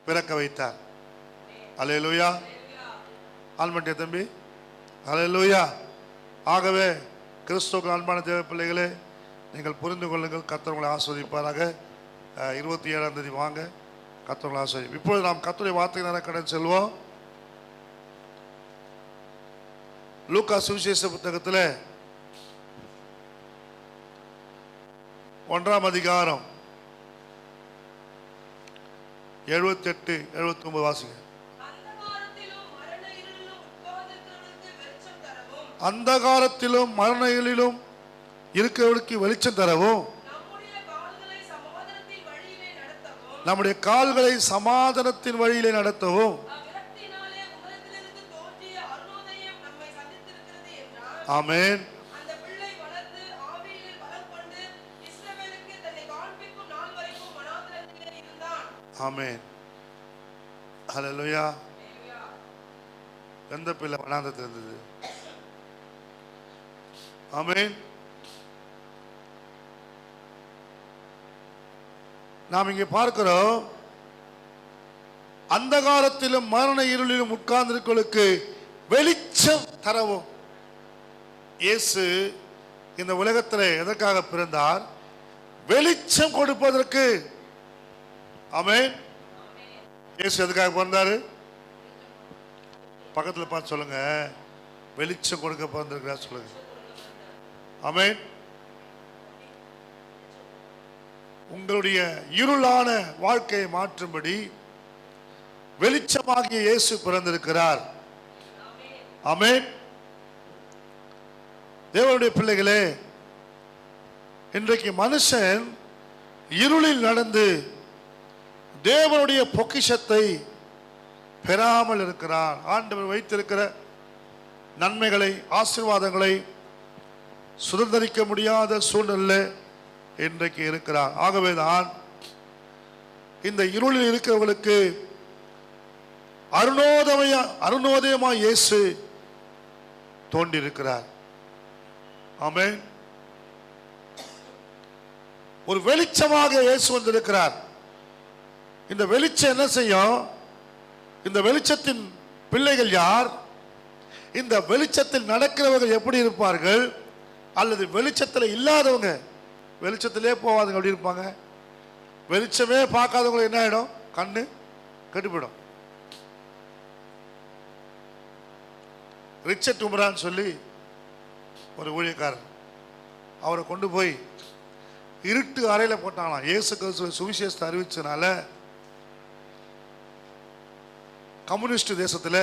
பிறக்க வைத்தார். அல்லேலூயா. ஆல்மட்டிய தம்பி, அல்லேலூயா. ஆகவே கிறிஸ்துவுக்கு அன்பான தேவ பிள்ளைகளே, நீங்கள் புரிந்து கொள்ளுங்கள். கர்த்தர் உங்களை ஆஸ்வதிப்பாராக. 27ஆம் தேதி வாங்க, கர்த்தர் உங்களை ஆஸ்வதிப்பார். இப்பொழுது நாம் கர்த்தருடைய வார்த்தை நேர கடன் செல்வோம். லூக்கா சுவிசேஷ புத்தகத்தில் 1ஆம் அதிகாரம் 78, 79 வாசிங்க. அந்தகாரத்திலும் மரண இருளிலும் இருக்கிறவர்களுக்கு வெளிச்சம் தரவும், நம்முடைய கால்களை சமாதானத்தின் வழியிலே நடத்தவும். ஆமென். ஆமென். ஹல்லேலூயா. எந்த பிள்ளை வனாந்தத்தில் இருந்தது? ஆமென். நாம் இங்கே பார்க்கிறோம், அந்தகாரத்திலும் மரண இருளிலும் உட்கார்ந்திருக்கிறவர்களுக்கு வெளிச்சம் தரவும். இயேசு இந்த உலகத்தில் எதற்காக பிறந்தார்? வெளிச்சம் கொடுப்பதற்கு. ஆமென். இயேசு எதுக்காக பிறந்தாரு? பக்கத்தில் பார்த்து சொல்லுங்க, வெளிச்சம் கொடுக்க பிறந்திருக்கிறார் சொல்லுங்க. ஆமென். உங்களுடைய இருளான வாழ்க்கையை மாற்றும்படி வெளிச்சமாகிய இயேசு பிறந்திருக்கிறார். ஆமென். தேவனுடைய பிள்ளைகளே, இன்றைக்கு மனுஷன் இருளில் நடந்து தேவனுடைய பொக்கிஷத்தை பெறாமல் இருக்கிறான். ஆண்டவர் வைத்திருக்கிற நன்மைகளை, ஆசீர்வாதங்களை சுதந்திரிக்க முடியாத சூழ்நிலை இன்றைக்கு இருக்கிறார். ஆகவேதான் இந்த இருளில் இருக்கிறவர்களுக்கு அருணோதயமாய் இயேசு தோன்றியிருக்கிறார். ஆமென். ஒரு வெளிச்சமாக இயேசு வந்திருக்கிறார். இந்த வெளிச்சம் என்ன செய்யும்? இந்த வெளிச்சத்தின் பிள்ளைகள் யார்? இந்த வெளிச்சத்தில் நடக்கிறவர்கள் எப்படி இருப்பார்கள்? அல்லது வெளிச்சத்தில் இல்லாதவங்க, வெளிச்சத்திலே போவாதவங்க எப்படி இருப்பாங்க? வெளிச்சமே பார்க்காதவங்களுக்கு என்ன ஆயிடும்? கண்ணு கெட்டுப்படும். ரிச்சர்ட் உமரான்னு சொல்லி ஒரு ஊழியக்காரர், அவரை கொண்டு போய் இருட்டு அறையில் போட்டாங்களாம். இயேசு கிறிஸ்து சுவிசேஷத்தை அறிவிச்சனால கம்யூனிஸ்ட் தேசத்தில்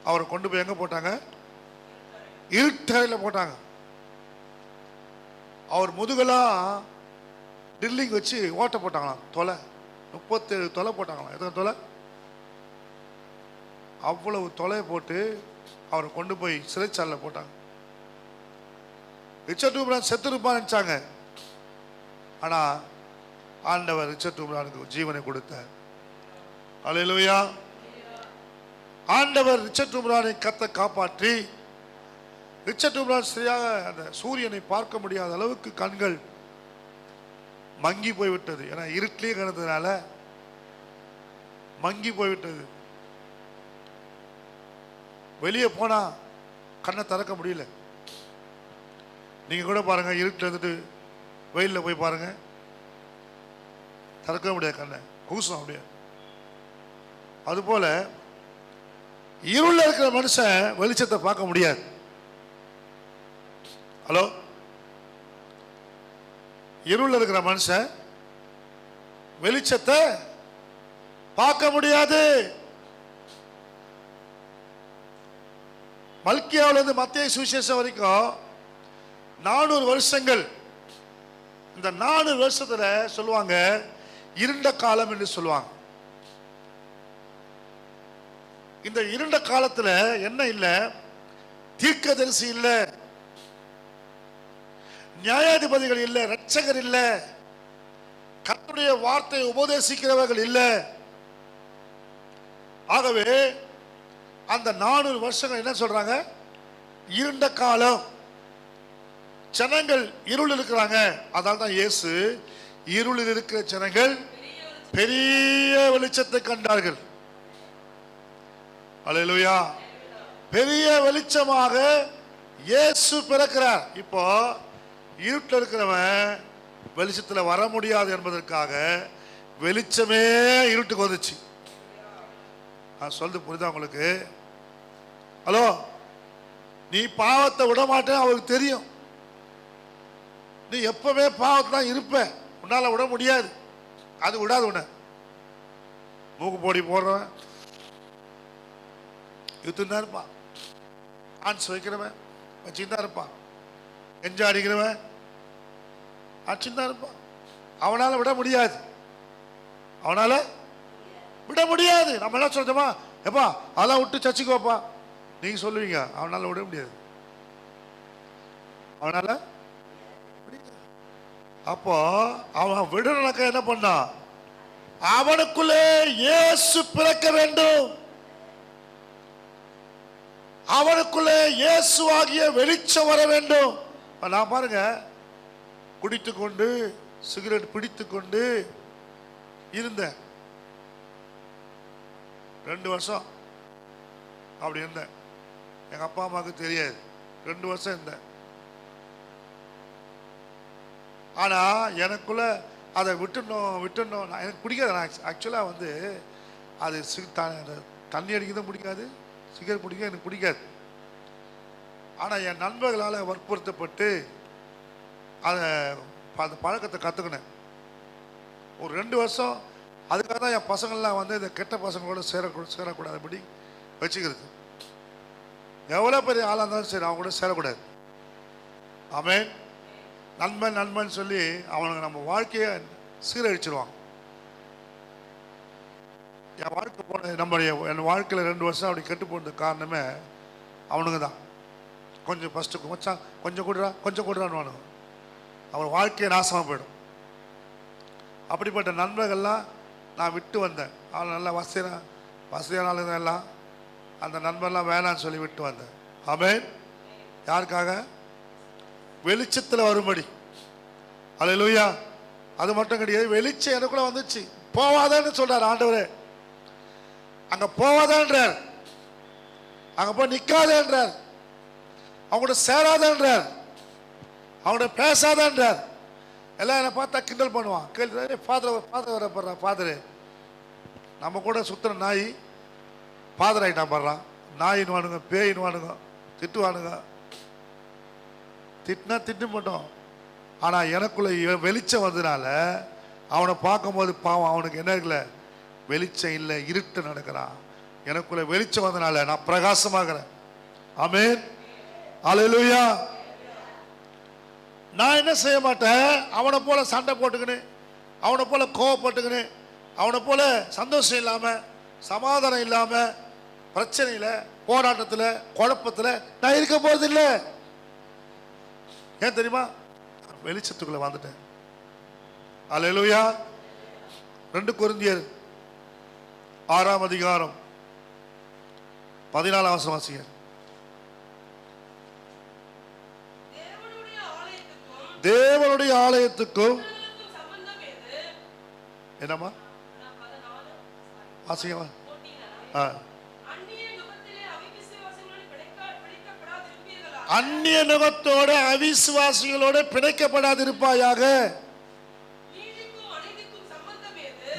அவரை கொண்டு போய் எங்கே போட்டாங்க? இருட்டு அறையில் போட்டாங்க. அவர் முதுகெல்லாம் ட்ரில்லிங் வச்சு ஓட்ட போட்டாங்களாம். தொலை 37 தொலை போட்டாங்களாம். எத்தனை தொலை? அவ்வளவு தொலை போட்டு அவரை கொண்டு போய் சிறைச்சாலையில் போட்டாங்க. ரிச்சர்ட் உமரான் செத்துருப்பான்னு நினைச்சாங்க. ஆனால் ஆண்டவர் ரிச்சர்ட் உமரானுக்கு ஜீவனை கொடுத்தார். அல்லேலூயா. ஆண்டவர் ரிச்சர்ட் உமரானை காப்பாற்றி, ரிச்சர்ட் உமரான் சரியாக அந்த சூரியனை பார்க்க முடியாத அளவுக்கு கண்கள் மங்கி போய்விட்டது. ஏன்னா இருட்டிலே கிடந்ததுனால மங்கி போய்விட்டது. வெளியே போனா கண்ணை திறக்க முடியல. நீங்க கூட பாருங்க, இருட்டில் இருந்துட்டு வெயிலில் போய் பாருங்க, திறக்க முடியாது, கண்ணை கூசம் முடியாது. அதுபோல இருளில் இருக்கிற மனுஷன் வெளிச்சத்தை பார்க்க முடியாது. ஹலோ, இருளில் இருக்கிற மனுஷன் வெளிச்சத்தை பார்க்க முடியாது. மல்கியாவிலிருந்து மத்தேயு சுவிசேஷம் வரைக்கும் 400 வருஷங்கள். இந்த 400 வருஷத்துல சொல்லுவாங்க இருண்ட காலம் என்று சொல்லுவாங்க. இந்த இருண்ட காலத்துல என்ன இல்ல? தீர்க்கதரிசி இல்ல, நியாயாதிபதிகள் இல்ல, இரட்சகர் இல்ல, கர்த்தருடைய வார்த்தையை உபதேசிக்கிறவர்கள் இல்ல. ஆகவே அந்த 400 வருஷங்கள் என்ன சொல்றாங்க? இருண்ட காலம். ஜனங்கள் இருள் இருக்கிறாங்க. அதனால தான் இயேசு இருளில் இருக்கிற ஜனங்கள் பெரிய வெளிச்சத்தை கண்டார்கள். அல்லேலூயா. பெரிய வெளிச்சமாக இயேசு பிறக்கிறார். இப்போ இருட்டில் இருக்கிறவன் வெளிச்சத்தில் வர முடியாது என்பதற்காக வெளிச்சமே இருட்டுக்கு வந்துச்சு. நான் சொல்றது புரியுதா உங்களுக்கு? ஹலோ, நீ பாவத்தை விட மாட்டேன்னு அவருக்கு தெரியும். நீ எப்பவுமே பாவத்தை தான் இருப்ப, உன்னால விட முடியாது. அது விடாது உன்னை. மூக்கு போடி போடுறவன் யுத்தம் இருப்பான், ஆன்ஸ் வைக்கிறவன் வச்சுதான் இருப்பான், எஞ்சா அடிக்கிறவன் அடிச்சுதான் இருப்பான். அவனால விட முடியாது, அவனால விட முடியாது. நம்ம என்ன சொல்றோமா, எப்பா அதெல்லாம் விட்டு சர்ச்சுக்கு வைப்பா நீங்க சொல்லுவீங்க. அவனால விட முடியாது, அவனால. அப்போ அவன் விடணும்னாக்க என்ன பண்ணான்? அவனுக்குள்ளே இயேசு பிறக்க வேண்டும். அவனுக்குள்ளே இயேசு ஆகிய வெளிச்சம் வர வேண்டும். நான் பாருங்க, குடித்து கொண்டு சிகரெட் பிடித்து கொண்டு இருந்தேன். 2 வருஷம் அப்படி இருந்தேன். எங்க அப்பா அம்மாவுக்கு தெரியாது. 2 வருஷம் இருந்தேன். ஆனா எனக்குள்ள அதை விட்டுணும். எனக்கு பிடிக்காது. ஆக்சுவலா வந்து அது தண்ணி அடிக்கிறதும் பிடிக்காது, சிகரெட் பிடிக்க எனக்கு பிடிக்காது. ஆனா என் நண்பர்களால் வற்புறுத்தப்பட்டு அந்த பழக்கத்தை கற்றுக்கினேன். ஒரு 2 வருஷம். அதுக்காக தான் என் பசங்கள்லாம் வந்து இந்த கெட்ட பசங்களோட சேரக்கூடாதுபடி வச்சுக்கிறது. எவ்வளோ பெரிய ஆளாக இருந்தாலும் சரி அவங்க கூட சேரக்கூடாது. ஆமென். நண்பன் சொல்லி அவனுக்கு நம்ம வாழ்க்கையை சீரழிச்சிருவாங்க. என் வாழ்க்கை என் வாழ்க்கையில் 2 வருஷம் அப்படி கெட்டு போனதுக்கு காரணமே அவனுங்க தான். கொஞ்சம் ஃபஸ்ட்டு மச்சான் கொஞ்சம் கொடுறான்னு அவன் வாழ்க்கையை நாசமாக போயிடும். அப்படிப்பட்ட நண்பர்கள்லாம் நான் விட்டு வந்தேன். அவன் நல்லா வசதியான ஆளுங்க எல்லாம் அந்த நண்பர்லாம் வேணான்னு சொல்லி விட்டு வந்தேன். ஆமென். யாருக்காக? வெளிச்சத்தில் வரும்படி. அல்லேலூயா. அது மட்டும் கிடையாது, வெளிச்சம் எனக்குள்ள வந்துச்சு. போவாதேன்னு சொல்றார் ஆண்டவரே. அங்க போவாதேன்றார், அங்க போய் நிக்காதேன்றார், அவங்க கூட சேராதேன்றார், அவங்க பேசாதேன்றார். எல்லாம் என்னை பார்த்தா கிண்டல் பண்ணுவான். கேள்வி ஃபாதர் வரப்படுறா, ஃபாதரு நம்ம கூட சுத்துற நாய் ஃபாதர் ஆகிட்டான் படுறான். நாயின்னு வானுங்க, பேயின்னு வானுங்க, திட்டுவானுங்க. திட்டினா திட்டு மாட்டோம். ஆனால் எனக்குள்ள வெளிச்சம் வந்ததுனால அவனை பார்க்கும்போது பாவம், அவனுக்கு என்ன இருக்குல்ல, வெளிச்சம் இல்லை, இருட்டு நடக்கிறான். எனக்குள்ள வெளிச்சம் வந்ததுனால நான் பிரகாசமாகிறேன். ஆமென். அல்லேலூயா. நான் என்ன செய்ய மாட்டேன், அவனை போல சண்டை போட்டுக்கின்னு, அவனை போல கோவப்பட்டுக்கின்னு, அவனை போல சந்தோஷம் இல்லாமல், சமாதானம் இல்லாமல், பிரச்சனையில், போராட்டத்தில், குழப்பத்தில் நான் இருக்க போறது இல்லை. ஏன் தெரியுமா? வெளிச்சத்துக்குள்ள வந்துட்டேன். அல்லேலூயா. 2 கொரிந்தியர் 6ஆம் அதிகாரம் 14ஆம் வசனம் வாசிங்க. தேவனுடைய ஆலயத்துக்கும் என்னம்மா வாசிங்க. அந்நிய நுகத்தோட அவிசுவாசிகளோட பிணைக்கப்படாதிருப்பாயாக.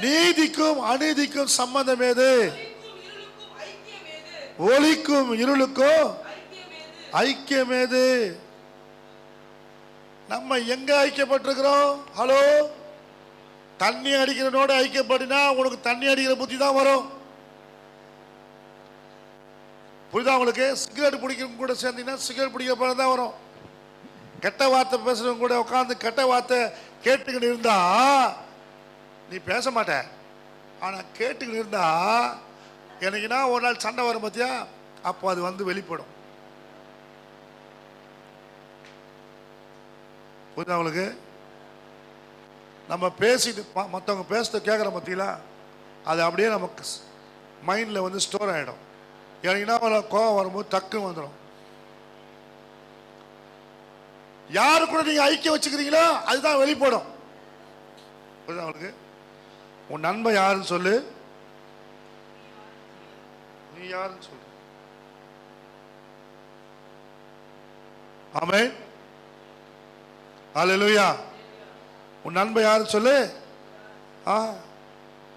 நீதிக்கும் அநீதிக்கும் சம்பந்தம் ஏது? ஒளிக்கும் இருளுக்கும் ஐக்கியம் ஏது? நம்ம எங்க ஐக்கியப்பட்டிருக்கிறோம்? ஹலோ, தண்ணி அடிக்கிறனோட ஐக்கியப்படினா உனக்கு தண்ணி அடிக்கிற புத்தி தான் வரும். புரியுதா உங்களுக்கு? சிகரெட் பிடிக்கிறவங்க கூட சேர்ந்தீங்கன்னா சிகரெட் பிடிக்க போல தான் வரும். கெட்ட வார்த்தை பேசுறவங்க கூட உட்காந்து கெட்ட வார்த்தை கேட்டுக்கிட்டு இருந்தா நீ பேச மாட்ட. ஆனால் கேட்டுக்கிட்டு இருந்தா எனக்குன்னா ஒரு நாள் சண்டை வரும் பார்த்தியா, அப்போ அது வந்து வெளிப்படும். புரியுதா உங்களுக்கு? நம்ம பேசிட்டு மற்றவங்க பேசுறத கேட்குற பார்த்தீங்களா, அது அப்படியே நமக்கு மைண்டில் வந்து ஸ்டோர் ஆகிடும். எனக்குன்னா கோவம் வரும்போது டக்குன்னு வந்துடும். யாரு கூட நீங்கள் ஐக்கியம் வச்சுக்கிறீங்களோ அதுதான் வெளிப்படும். புரியுதா உங்களுக்கு? உன் நண்பன் யாருன்னு சொல்லு. நீ யாருன்னு சொல்லு. ஆமென். ஹல்லேலூயா. உன் நண்பன் யாருன்னு சொல்லு.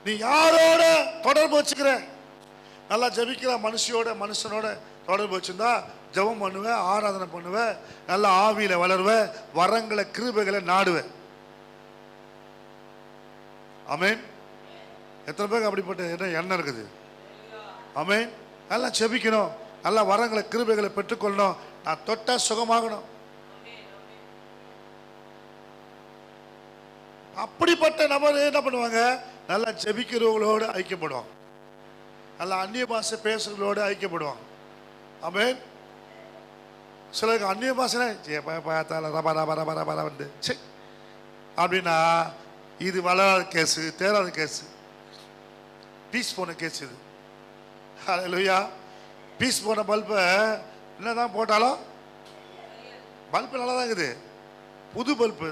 நீ யாரோட தொடர்பு வச்சுக்கிற? நல்லா ஜெபிக்கிற மனுஷனோட தொடர்பு வச்சிருந்தா ஜெபம் பண்ணுவேன், ஆராதனை பண்ணுவேன், நல்லா ஆவியில வளருவேன், வரங்களை கிருபைகளை நாடுவேன். ஆமென். எத்தனை பேருக்கு அப்படிப்பட்ட எண்ணம் இருக்குது? ஆமென். நல்லா ஜெபிக்கணும், நல்லா வரங்களை கிருபைகளை பெற்றுக்கொள்ளணும், நான் தொட்டா சுகமாகணும். அப்படிப்பட்ட நபர் என்ன பண்ணுவாங்க? நல்லா ஜெபிக்கிறவங்களோடு ஐக்கியப்படுவாங்க, நல்லா அந்நிய பாஷை பேசுறவங்களோடு ஐக்கியப்படுவாங்க. ஆமென். சிலருக்கு அந்நிய பாஷை வந்து அப்படின்னா இது வளராத கேஸு, தேராத கேஸு, பீஸ் போன கேஸ் இது. ஹல்லேலூயா. பீஸ் போன பல்பை என்னதான் போட்டாலும் பல்பு நல்லா தான் இருக்குது. புது பல்பு.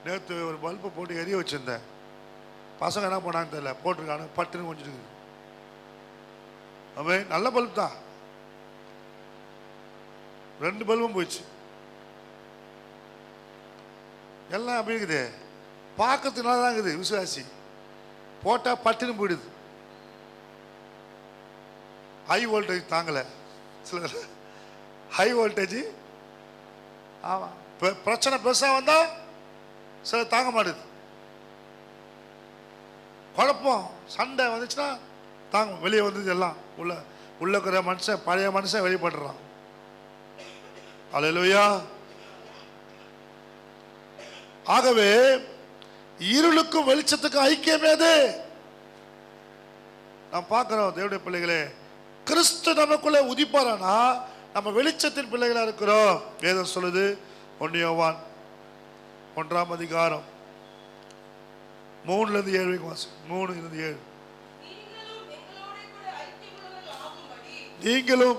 நேற்று ஒரு பல்பை போட்டு எரிய வச்சிருந்தேன். பசங்க என்ன பண்ணான்னு தெரியல, போட்டிருக்கானு பட்டுன்னு கொஞ்சம் இருக்குது. அவன் நல்ல பல்ப் தான், 2 பல்பும் போயிடுச்சு. எல்லாம் அப்படி இருக்குது. பார்க்கறதுக்கு நல்லா தான் இருக்குது. விசுவாசி போட்டா பட்டுன்னு போயிடுது. ஹை வோல்டேஜ் தாங்கலை. சில ஹை வோல்டேஜ் ஆமாம் பிரச்சனை பெருசாக வந்தால் சில தாங்க மாட்டுது. குழப்பம் சண்டை வந்துச்சுன்னா தாங்க வெளியே வந்தது எல்லாம் உள்ள இருக்கிற மனுஷன், பழைய மனுஷன் வெளிப்படுறான். அல்லேலூயா. ஆகவே இருளுக்கும் வெளிச்சத்துக்கும் ஐக்கியமே அது. நாம் பார்க்கிறோம் தேவனுடைய பிள்ளைகளே, கிறிஸ்து நமக்குள்ள உதிப்பாரானா நம்ம வெளிச்சத்தின் பிள்ளைகளா இருக்கிறோம். வேதம் சொல்லுது 1 யோவான் 1ஆம் அதிகாரம் 3-7 3-7 நீங்களும்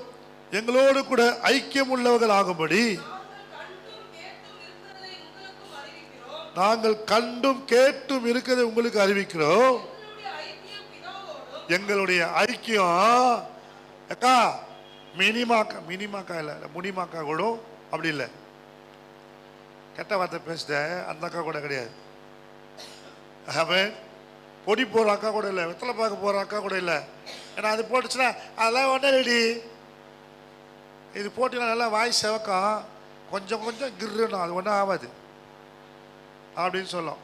எங்களோடு கூட ஐக்கியம் உள்ளவர்கள் ஆகும்படி நாங்கள் கண்டும் கேட்டும் இருக்கிறதை உங்களுக்கு அறிவிக்கிறோம். எங்களுடைய ஐக்கியம் அக்கா மினிமாக்கா இல்லை, முனிமாக்கா கூட அப்படி இல்லை. கெட்ட வார்த்தை பேசுத அந்த அக்கா கூட கிடையாது. அவன் பொடி போகிற அக்கா கூட இல்லை, வெத்தலை பார்க்க போகிற அக்கா கூட இல்லை. ஏன்னா அது போட்டுச்சுன்னா அதெல்லாம் ஒன்றே ரெடி. இது போட்டினா நல்லா வாய் செவக்கம், கொஞ்சம் கொஞ்சம் கிருணும், அது ஒன்றும் ஆகாது அப்படின்னு சொல்லும்.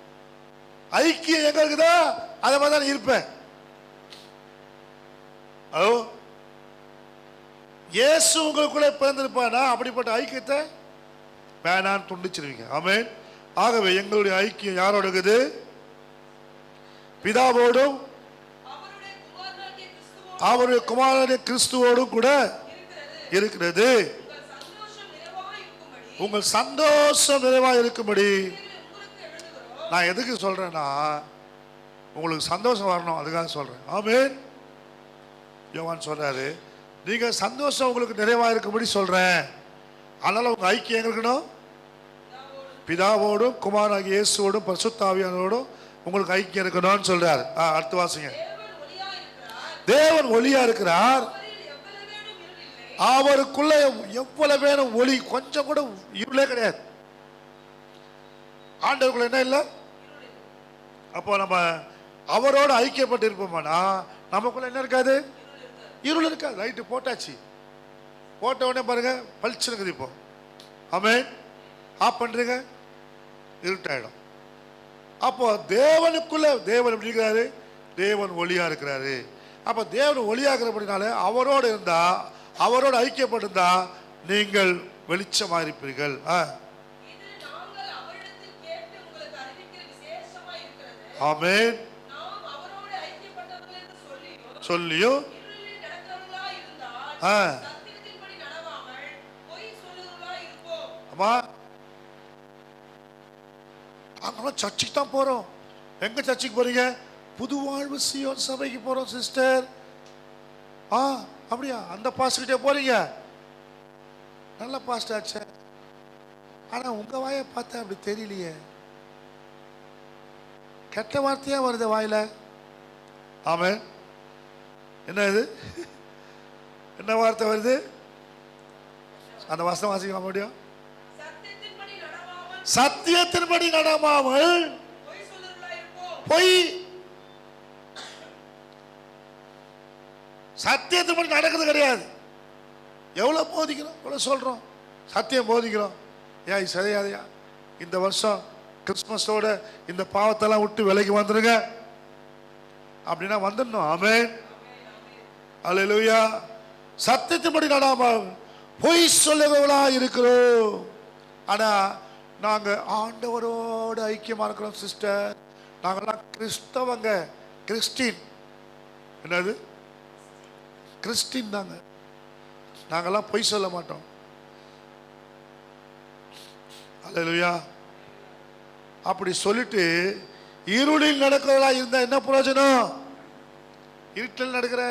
ஐக்கியம் எங்க இருக்குதோ அதை மாதிரி தான் இருப்பேன். ஹலோ, இயேசு உங்களுக்குள்ளே பிறந்திருப்பானா அப்படிப்பட்ட ஐக்கியத்தை வேணான்னு துண்டிச்சிருவீங்க. ஆமென். ஆகவே எங்களுடைய ஐக்கியம் யாரோட இருக்குது? பிதாவோடும் அவருடைய குமாரனுடைய கிறிஸ்துவோடும் கூட இருக்கிறது. உங்கள் சந்தோஷம் நிறைவாக இருக்கும்படி. நான் எதுக்கு சொல்றேன்னா உங்களுக்கு சந்தோஷம் வரணும், அதுக்காக சொல்றேன். ஆமென். யோவான் சொல்றாரு, நீங்க சந்தோஷம் உங்களுக்கு நிறைவாக இருக்கும்படி சொல்றேன். அதனால உங்க ஐக்கியம் எங்க இருக்கணும்? பிதாவோடும் குமாரனாகிய இயேசுவோடும் பரிசுத்த ஆவியானவரோடும் உங்களுக்கு ஐக்கியம் இருக்கணும்னு சொல்றாரு. அடுத்து வாசிங்க. தேவன் ஒளியா இருக்கிறார், அவருக்குள்ள எவ்வளவு வேணும் ஒளி, கொஞ்சம் கூட இருளே கிடையாது. ஆண்டவருக்குள்ள என்ன இல்லை? அப்போ நம்ம அவரோட ஐக்கியப்பட்டு இருப்போம்னா நமக்குள்ள என்ன இருக்காது? இருள் இருக்காது. லைட்டு போட்டாச்சு, போட்ட உடனே பாருங்க பளிச்சுருக்குது. இப்போ ஆமென். ஆஃப் பண்றீங்க, இருட்டாயிடும். அப்போ தேவனுக்குள்ள தேவன் எப்படி இருக்கிறாரு? தேவன் ஒளியா இருக்கிறாரு. அப்போ தேவன் ஒளியா இருக்கிறபடினால அவரோடு இருந்தா, அவரோடு ஐக்கியப்பட்டிருந்தா நீங்கள் வெளிச்சமா இருப்பீர்கள். ஆமென். சொல்லியும் அம்மா நாங்களும் சர்ச்சுக்கு தான் போறோம். எங்க சர்ச்சுக்கு போறீங்க? புது வாழ்வு சீயோன் சபைக்கு போறோம் சிஸ்டர். அப்படியா? அந்த பாஸ்டர்கிட்ட போறீங்க? நல்ல பாஸ்டர் ஆச்சு. ஆனா உங்க வாயை பார்த்தா அப்படி தெரியலையே, கெட்ட வார்த்தையா வருது வாயில. ஆமென். என்ன இது, என்ன வார்த்தை வருது? அந்த வசனம் வாசிக்க முடியும். சத்தியத்தின்படி நடவாமல் பொய். சத்தியத்தின்படி நடக்கிறது கிடையாது. எவ்வளவு போதிக்கிறோம், எவ்வளவு சொல்றோம், சத்தியம் போதிக்கிறோம். ஏன் சரியாதையா? இந்த வருஷம் கிறிஸ்துமஸோட இந்த பாவத்தெல்லாம் விட்டு விலைக்கு வந்துருங்க அப்படின்னா வந்துடணும். ஆமென். அல்லேலூயா. சத்தியத்தின்படி நடாமல் பொய் சொல்லுகிறவர்களா இருக்கிறோம். ஆனா நாங்க ஆண்டவரோடு ஐக்கியமா இருக்கிறோம் சிஸ்டர். நாங்கெல்லாம் கிறிஸ்தவங்க, கிறிஸ்டின். என்னது? கிறிஸ்டின் தாங்க. நாங்கெல்லாம் பொய் சொல்ல மாட்டோம். அல்லேலூயா. அப்படி சொல்லிட்டு இருளில் நடக்கிறதா இருந்தா என்ன பிரயோஜனம்? இருட்டில் நடக்கிற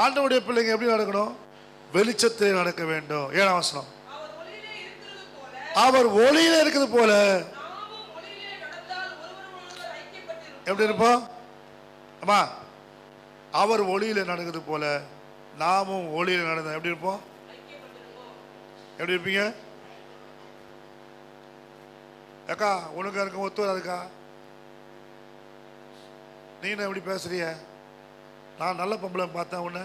ஆண்டவருடைய பிள்ளைங்க எப்படி நடக்கணும்? வெளிச்சத்திலே நடக்க வேண்டும். 7ஆம் வசனம். அவர் ஒளியில இருக்கிறது போல எப்படி இருப்போம்? அம்மா, அவர் ஒளியில நடக்கிறது போல நாமும் ஒளியில நடந்த எப்படி இருப்போம்? எப்படி இருப்பீங்க? அக்கா உனக்கு இருக்க ஒத்து வராதுக்கா. நீ என்ன எப்படி பேசுறிய? நான் நல்ல பொம்பளை பார்த்தேன், உன்னை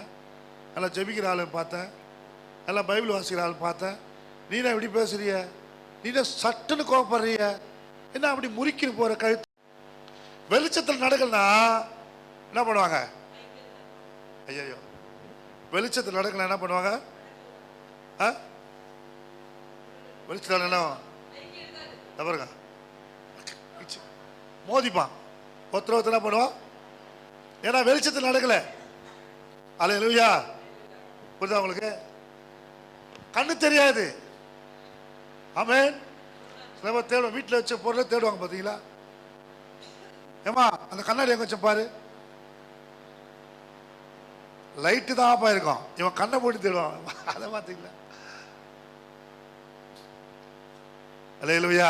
நல்லா ஜெபிக்கிற ஆளு பார்த்தேன், நல்லா பைபிள் வாசிக்கிற ஆள் பார்த்தேன். நீ என்ன எப்படி பேசுறிய? நீ சட்டுன்னு கோபப்படுறிய? என்ன அப்படி முறிக்கிட்டு போற கழுத்து? வெளிச்சத்தில் நடக்கலனா என்ன பண்ணுவாங்க? ஐயோ, வெளிச்சத்தில் நடக்கல என்ன பண்ணுவாங்க? வெளிச்சத்தில் என்ன பாருங்க, மோதிப்பான். ஒருத்தர் என்ன பண்ணுவான்? ஏன்னா வெளிச்சத்தில் நடக்கல. அல்லேலூயா. புரியுதா உங்களுக்கு? கண்ணு தெரியாது. ஆமென். நம்ம தேடுவோம், வீட்டில் வச்ச பொருளை தேடுவாங்க பார்த்தீங்களா? ஏமா அந்த கண்ணாடி எங்க வச்ச பாரு, லைட்டு தான் இருக்கும், இவன் கண்ணை போட்டு தேடுவான். அதை பார்த்தீங்களா? அல்லேலூயா.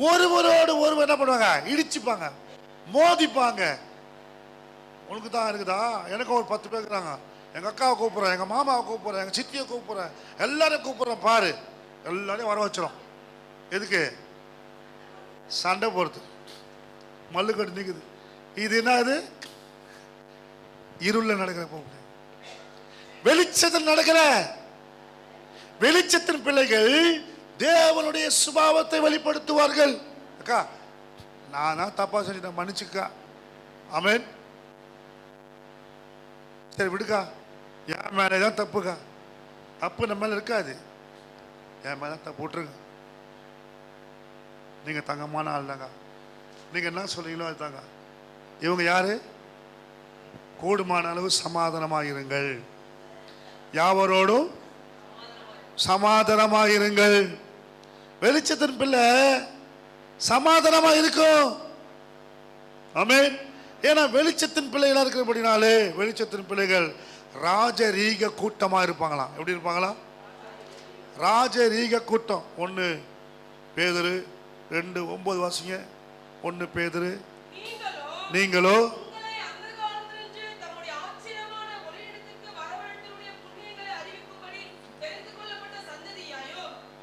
ஒருவரோடு ஒருவர் என்ன பண்ணுவாங்க? இடிச்சுப்பாங்க, மோதிப்பாங்க. உனக்கு தான் இருக்குதா? எனக்கு ஒரு 10 பேர் இருக்கிறாங்க. எங்க அக்காவை கூப்பிடுறேன், எங்க மாமாவை கூப்பிடுறேன், எங்க சித்தியை கூப்பிடுறேன், எல்லாரையும் கூப்பிடுறேன் பாரு. எல்லாரையும் வர வச்சிடும். எதுக்கு? சண்டை போறது, மல்லு கட்டு நிக்குது. இது என்ன? இது இருள நடக்கிற போகுது. வெளிச்சத்தில் நடக்கிற வெளிச்சத்தின் பிள்ளைகள் தேவனுடைய சுபாவத்தை வெளிப்படுத்துவார்கள். அக்கா நானா தப்பா செஞ்சுட்டேன், மன்னிச்சுக்கா. ஆமென். சரி விடுக்கா, என் மேலேதான் தப்புக்கா. தப்பு நம்ம மேல இருக்காது, என் மேல தப்பு விட்டுருங்க. நீங்க தங்கமான ஆள் தாங்க, நீங்க என்ன சொல்றீங்களோ அதுதாங்க. இவங்க யாரு? கூடுமான அளவு சமாதானமாயிருங்கள், யாவரோடும் சமாதானமாயிருங்கள். வெளிச்சத்தின் பிள்ளை சமாதானமா இருக்கும். ஆமென். ஏன்னா வெளிச்சத்தின் பிள்ளைகளா இருக்கிறபடினாலே வெளிச்சத்தின் பிள்ளைகள் ராஜரீக கூட்டமா இருப்பாங்களாம். எப்படி இருப்பாங்களா? ராஜரீக கூட்டம். 1 பேதுரு 2:9 வாசிங்க. 1 பேதுரு. நீங்களோ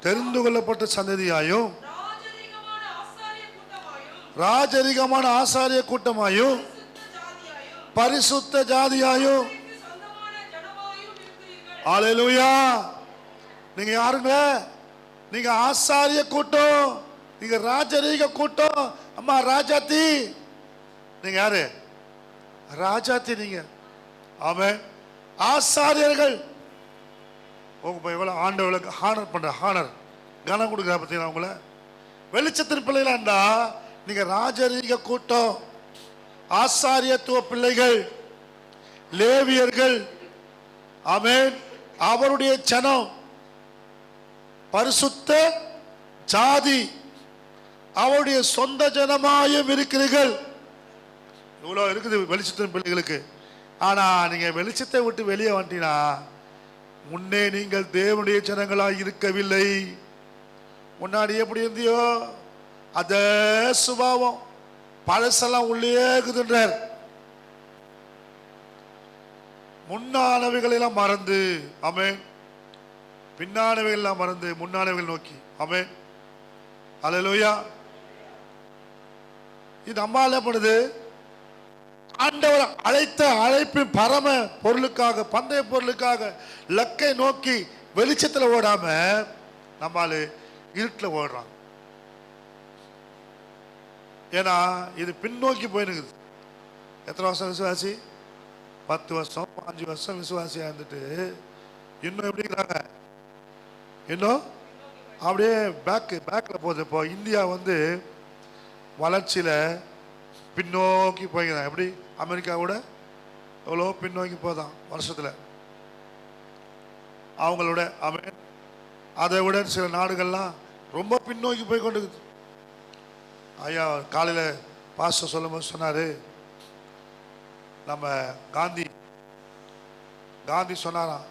தெரிந்து கொள்ளப்பட்ட சந்ததியாயும் ராஜரிகமான ஆசாரிய கூட்டமாயும் பரிசுத்த ஜாதியாயும். அல்லேலூயா. நீங்க யாருங்க? நீங்க ஆசாரிய கூட்டம், நீங்க ராஜரீக கூட்டம். அம்மா ராஜாத்தி, நீங்க யாரு? ராஜாத்தி நீங்க. ஆமென். ஆசாரியர்கள். உங்க எவ்வளவு ஆண்டவர்களுக்கு ஹானர் பண்ற, ஹானர் கனம் கொடுக்குற பார்த்தீங்களா? உங்களை வெளிச்சத்தின் பிள்ளைகளாண்டா நீங்க ராஜரீக கூட்டம், ஆசாரியத்துவ பிள்ளைகள், லேவியர்கள். ஆமென். அவருடைய ஜனம், பரிசுத்த ஜாதி, அவருடைய சொந்த ஜனமாயும் இருக்கிறீர்கள். இவ்வளவு இருக்குது வெளிச்சத்தின் பிள்ளைகளுக்கு. ஆனா நீங்க வெளிச்சத்தை விட்டு வெளியே வந்துட்டீங்கன்னா முன்னே நீங்கள் தேவனுடைய ஜனங்களாய் இருக்கவில்லை. முன்னாடி எப்படி இருந்தியோ அதே சுபாவம், பழசெல்லாம் உள்ளே இருக்குதுன்றார். முன்னானவைகளெல்லாம் மறந்து, ஆமென், பின்னானவைகள் எல்லாம் மறந்து முன்னானவைகள் நோக்கி, ஆமென், அல்லேலூயா. இது நம்மால பண்ணுது. ஆண்டவர் அழைத்த அழைப்பின் பரம பொருளுக்காக, பந்தய பொருளுக்காக லக்கை நோக்கி வெளிச்சத்தில் ஓடாம நம்மால இருட்டில் ஓடுறான். ஏன்னா இது பின்னோக்கி போயிருக்குது. எத்தனை வருஷம் விசுவாசி? 10 வருஷம் 5 வருஷம் விசுவாசியா இருந்துட்டு இன்னும் எப்படி இருக்கிறாங்க? இன்னும் அப்படியே பேக்ல போகுது. இப்போ இந்தியா வந்து வளர்ச்சியில பின்னோக்கி போய்கிறான். எப்படி? அமெரிக்காவோட எவ்வளோ பின்னோக்கி போதான் வருஷத்துல அவங்களோட. அதை விட சில நாடுகள்லாம் ரொம்ப பின்னோக்கி போய் கொண்டிருக்குது. ஐயா காலையில் பாஸ்டர் சொல்லும் போது சொன்னாரு, நம்ம காந்தி சொன்னாராம்,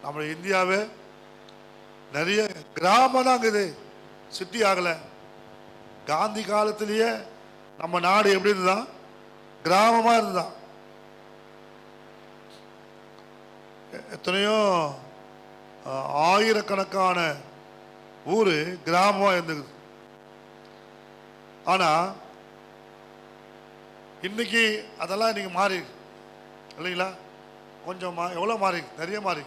நம்ம இந்தியாவே நிறைய கிராமம் தான் இருக்குது, சிட்டி ஆகலை. காந்தி காலத்திலேயே நம்ம நாடு எப்படி இருந்துதான்? கிராமமா இருந்துதான். எத்தனையோ ஆயிரக்கணக்கான ஊரு கிராமமா இருந்தது. ஆனா இன்னைக்கு அதெல்லாம் இன்னைக்கு மாறி இல்லைங்களா? கொஞ்சம் எவ்வளோ மாறி? நிறைய மாறி.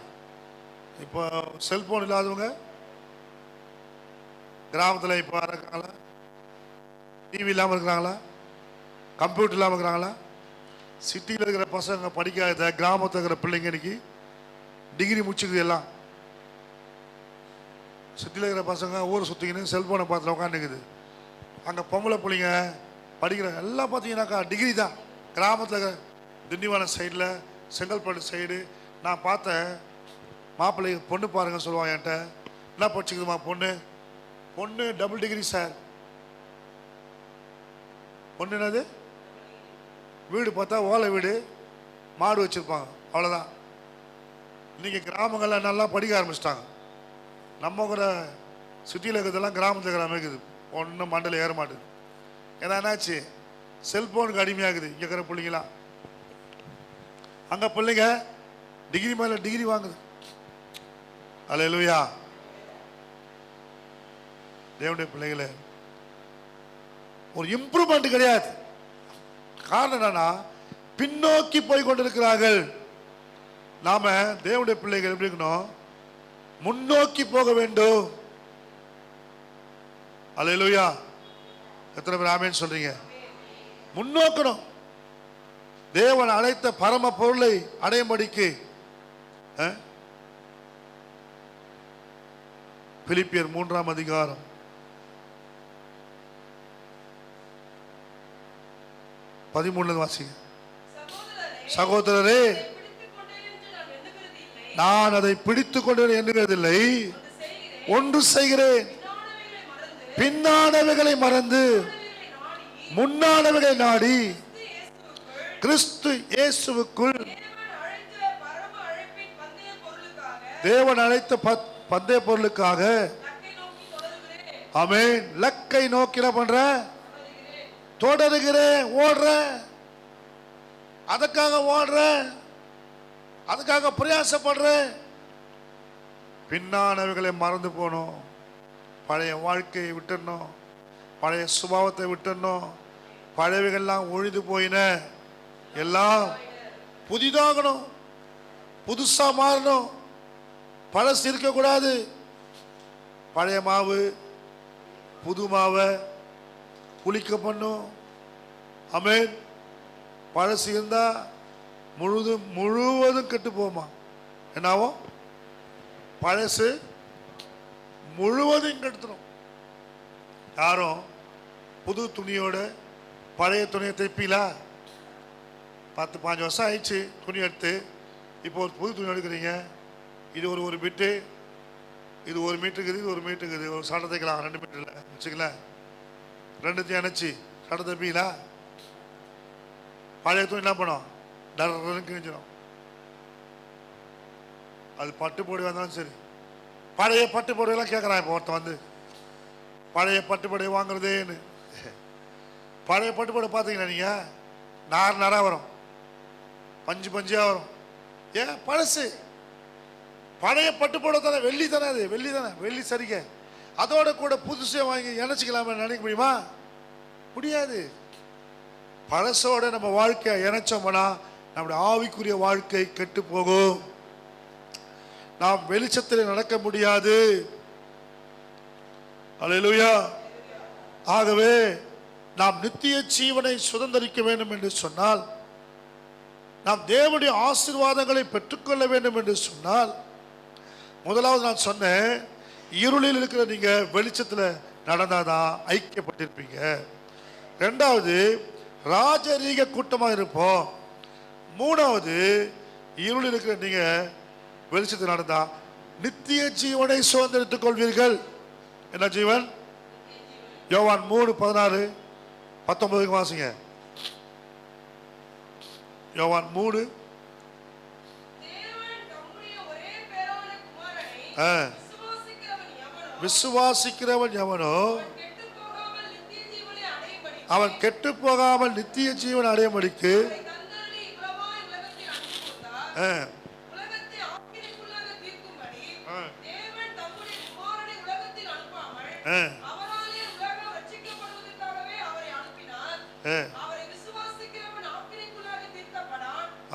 இப்போ செல்போன் இல்லாதவங்க கிராமத்தில் இப்போ இருக்காங்களா? டிவி இல்லாமல் இருக்கிறாங்களா? கம்ப்யூட்டர் இல்லாமல் இருக்கிறாங்களா? சிட்டியில் இருக்கிற பசங்க படிக்காத கிராமத்தில் இருக்கிற பிள்ளைங்க இன்னைக்கு டிகிரி முடிச்சுக்குது. எல்லாம் சிட்டியில் இருக்கிற பசங்க ஊரை சுற்றிக்கின்னு செல்ஃபோனை பார்த்துல உட்காந்துக்குது. அங்கே பொம்பளை பிள்ளைங்க படிக்கிற எல்லாம் பார்த்தீங்கன்னாக்கா டிகிரி தான். கிராமத்தில் திண்டிவனம் சைடில், செங்கல்பட்டு சைடு நான் பார்த்தேன். மாப்பிள்ளை பொண்ணு பாருங்க சொல்லுவான் என்கிட்ட. என்ன படிச்சுக்குதுமா பொண்ணு டபுள் டிகிரி சார். பொண்ணு என்னது? வீடு பார்த்தா ஓலை வீடு, மாடு வச்சுருப்பாங்க, அவ்வளோதான். இன்றைக்கி கிராமங்கள்லாம் நல்லா படிக்க ஆரம்பிச்சிட்டாங்க. நம்ம கூட சிட்டியில் இருக்கிறதெல்லாம் கிராமத்தில் இருக்கிற மாதிரி இருக்குது. ஒன்றும் மண்டல ஏற மாட்டுது. ஏன்னா என்னாச்சு? செல்ஃபோனுக்கு அடிமையாகுது இங்கே இருக்கிற பிள்ளைங்களாம். அங்கே பிள்ளைங்க டிகிரி மேலே டிகிரி வாங்குது. அல்லேலூயா. தேவனுடைய பிள்ளைகளே, ஒரு இம்ப்ரூவ்மெண்ட் கிடையாது. காரணம் என்னன்னா பின்னோக்கி போய் கொண்டிருக்கிறார்கள். நாம தேவனுடைய பிள்ளைகள் எப்படி இருக்கணும்? முன்னோக்கி போக வேண்டும். அல்லேலூயா. எத்தனை பேர் ஆமென் சொல்றீங்க? முன்னோக்கணும். தேவன் அழைத்த பரம பொருளை அடையும்படிக்கு. பிலிப்பியர் 3ஆம் அதிகாரம் 13 வாசிங்க. சகோதரரே, நான் அதை பிடித்துக் கொண்டேன் என்கிறதில்லை, ஒன்று செய்கிறேன், பின்னானவைகளை மறந்து முன்னானவைகளை நாடி கிறிஸ்து இயேசுவுக்குள் தேவன் அழைத்த பந்தய பொருளுக்காக, ஆமென், லக்கை நோக்கி என்ன பண்ற? தொடருகிறேன், ஓடுறேன். அதுக்காக ஓடுறேன், அதுக்காக பிரயாசப்படுறேன். பின்னானவைகளை மறந்து போகணும். பழைய வாழ்க்கையை விட்டுடணும், பழைய சுபாவத்தை விட்டுடணும். பழையவைகள்லாம் ஒழிந்து போயின, எல்லாம் புதிதாகணும், புதுசா மாறணும். பழசு இருக்கக்கூடாது. பழைய மாவு புது மாவை புளிக்க பண்ணும். ஆமென். பழசு இருந்தா முழுவதும் கெட்டு போமா. என்னாவும்? பழசு முழுவதும் கெடுத்துடும். யாரும் புது துணியோட பழைய துணியை தைப்பீங்களா? 10-15 வருஷம் ஆயிடுச்சு துணி எடுத்து, இப்போ ஒரு புது துணி எடுக்கிறீங்க. இது ஒரு மீட்டு, இது 1 மீட்டர் இருக்குது, இது 1 மீட்டர் இருக்குது. ஒரு சட்டை தைக்கலாம் 2 மீட்டரில் வச்சுக்கல. ரெண்டுத்தையும் அணைச்சி சட்டை தைப்பீங்களா? பழைய துணி என்ன பண்ணும்? டர்ன்னு கிழிஞ்சிடும். அது பட்டு புடவை வந்தாலும் சரி. பழைய பட்டு புடவைலாம் கேட்குறான் இப்போ ஒருத்தன் வந்து, பழைய பட்டு புடவை வாங்குறதேன்னு. பழைய பட்டுப்பாடு பார்த்தீங்களா நீங்கள்? நார் நாராக வரும், பஞ்சு பஞ்சாக வரும். ஏன்? பழசு. பழைய பட்டுப்பாடு தானே, வெள்ளி தானே, அது வெள்ளி தானே, வெள்ளி சரிங்க. அதோட கூட புதுசே வாங்கி இணைச்சிக்கலாமே நினைக்க முடியுமா? முடியாது. பழசோட நம்ம வாழ்க்கையை இணைச்சோம்னா நம்முடைய ஆவிக்குரிய வாழ்க்கை கெட்டு போகும். நாம் வெளிச்சத்தில் நடக்க முடியாது. அல்லேலூயா. ஆகவே நாம் நித்திய ஜீவனை சுதந்தரிக்க வேண்டும் என்று சொன்னால், நாம் தேவனுடைய ஆசீர்வாதங்களை பெற்றுக்கொள்ள வேண்டும் என்று சொன்னால், முதலாவது நான் சொன்னேன், இருளில் இருக்கிற நீங்க வெளிச்சத்தில் நடந்தாதான் ஐக்கியப்பட்டிருப்பீங்க. ரெண்டாவது, ராஜரீக கூட்டமாக இருப்போம். மூணாவது, இருளில் இருக்கிற நீங்க வெளிச்சத்தில் நடந்தா நித்திய ஜீவனை சுதந்திரித்துக் கொள்வீர்கள். என்ன ஜீவன்? யோவான் 3:16-19 வாசிங்க. யோவான் 3. விசுவாசிக்கிறவன் எவனோ அவன் கெட்டு போகாமல் நித்திய ஜீவன் அடையும்படிக்கு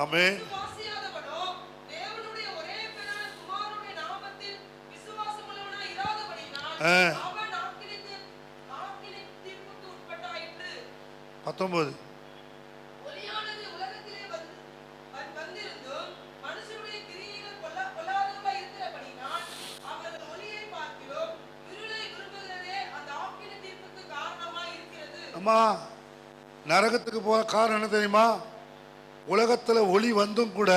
ஆமென். அம்மா, நரகத்துக்கு போற காரணம் என்ன தெரியுமா? உலகத்தில் ஒளி வந்தும் கூட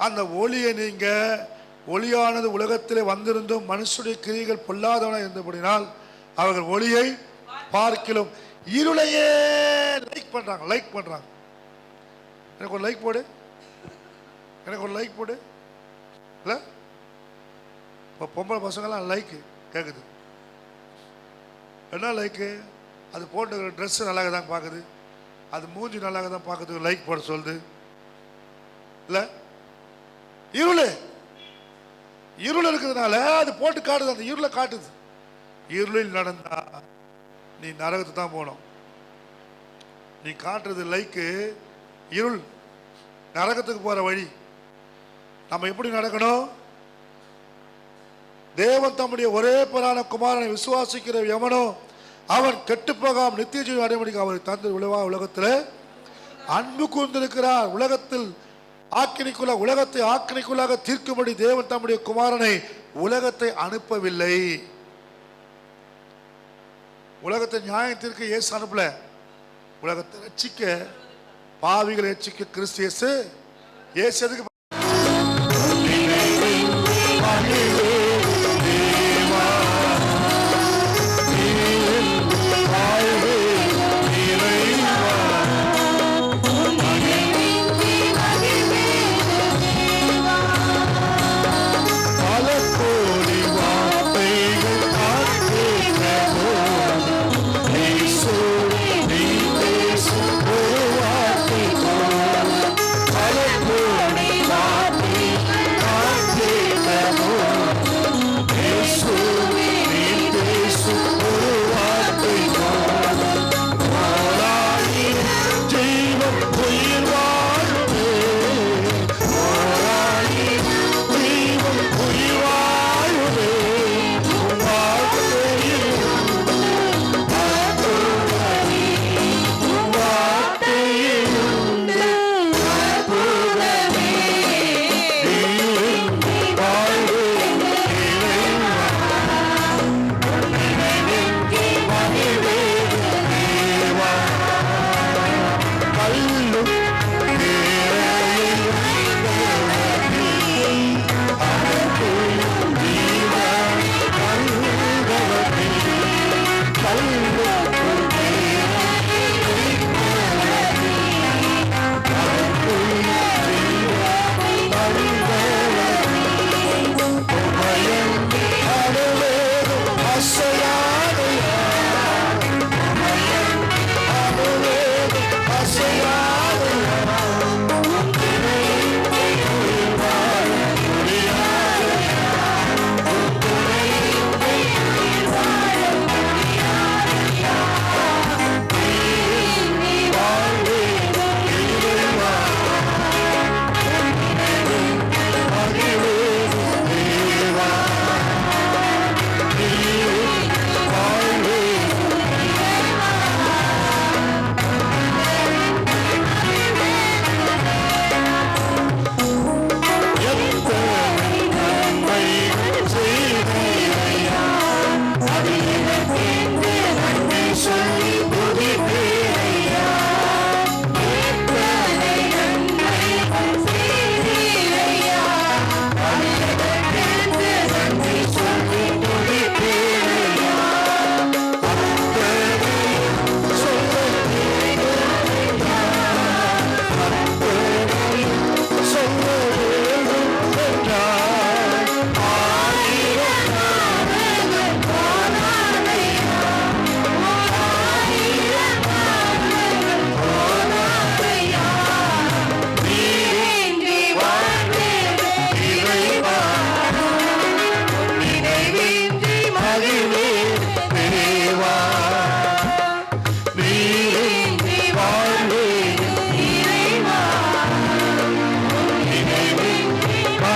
அந்த ஒளியை நீங்க, ஒளியானது உலகத்திலே வந்திருந்தும் மனுஷனுடைய கிரியைகள் பொல்லாதவன இருந்தபடினால் அவர்கள் ஒளியை பார்க்கிலும் இருளையே லைக் பண்றாங்க. எனக்கு ஒரு லைக் போடு, எனக்கு ஒரு லைக் போடு. இல்லை, இப்போ பொம்பளை பசங்கள்லாம் லைக்கு கேட்குது. என்ன லைக்கு? அது போட்டு ட்ரெஸ்ஸு நல்லாக தான் பார்க்குது, அது மூஞ்சி நல்லாக தான் பார்க்குறதுக்கு லைக் போட சொல்லுது. இல்லை, இருள் இருக்கிறதுனால அது போட்டு காட்டுது, அந்த இருளை காட்டுது. இருளில் நடந்தா நீ நரகத்துக்கு தான் போகணும். நீ காட்டுறது லைக்கு இருள், நரகத்துக்கு போற வழி. நம்ம எப்படி நடக்கணும்? தேவன் தம்முடைய ஒரே பேரான குமாரனை விசுவாசிக்கிற எவனோ அவன் கெட்டு போகாமல் நித்திய ஜீவனை அடையும்படிக்கு அவரை தந்து விளைவா உலகத்தில் அன்பு கூர்ந்திருக்கிறார். உலகத்தில் உலகத்தை ஆக்கினைக்குள்ளாக தீர்க்கும்படி தேவன் தம்முடைய குமாரனை உலகத்தை அனுப்பவில்லை. உலகத்தை நியாயம் தீர்க்க இயேசு அனுப்பல, உலகத்தை ரட்சிக்க, பாவிகளை ரட்சிக்க கிறிஸ்து இயேசு எதுக்கு?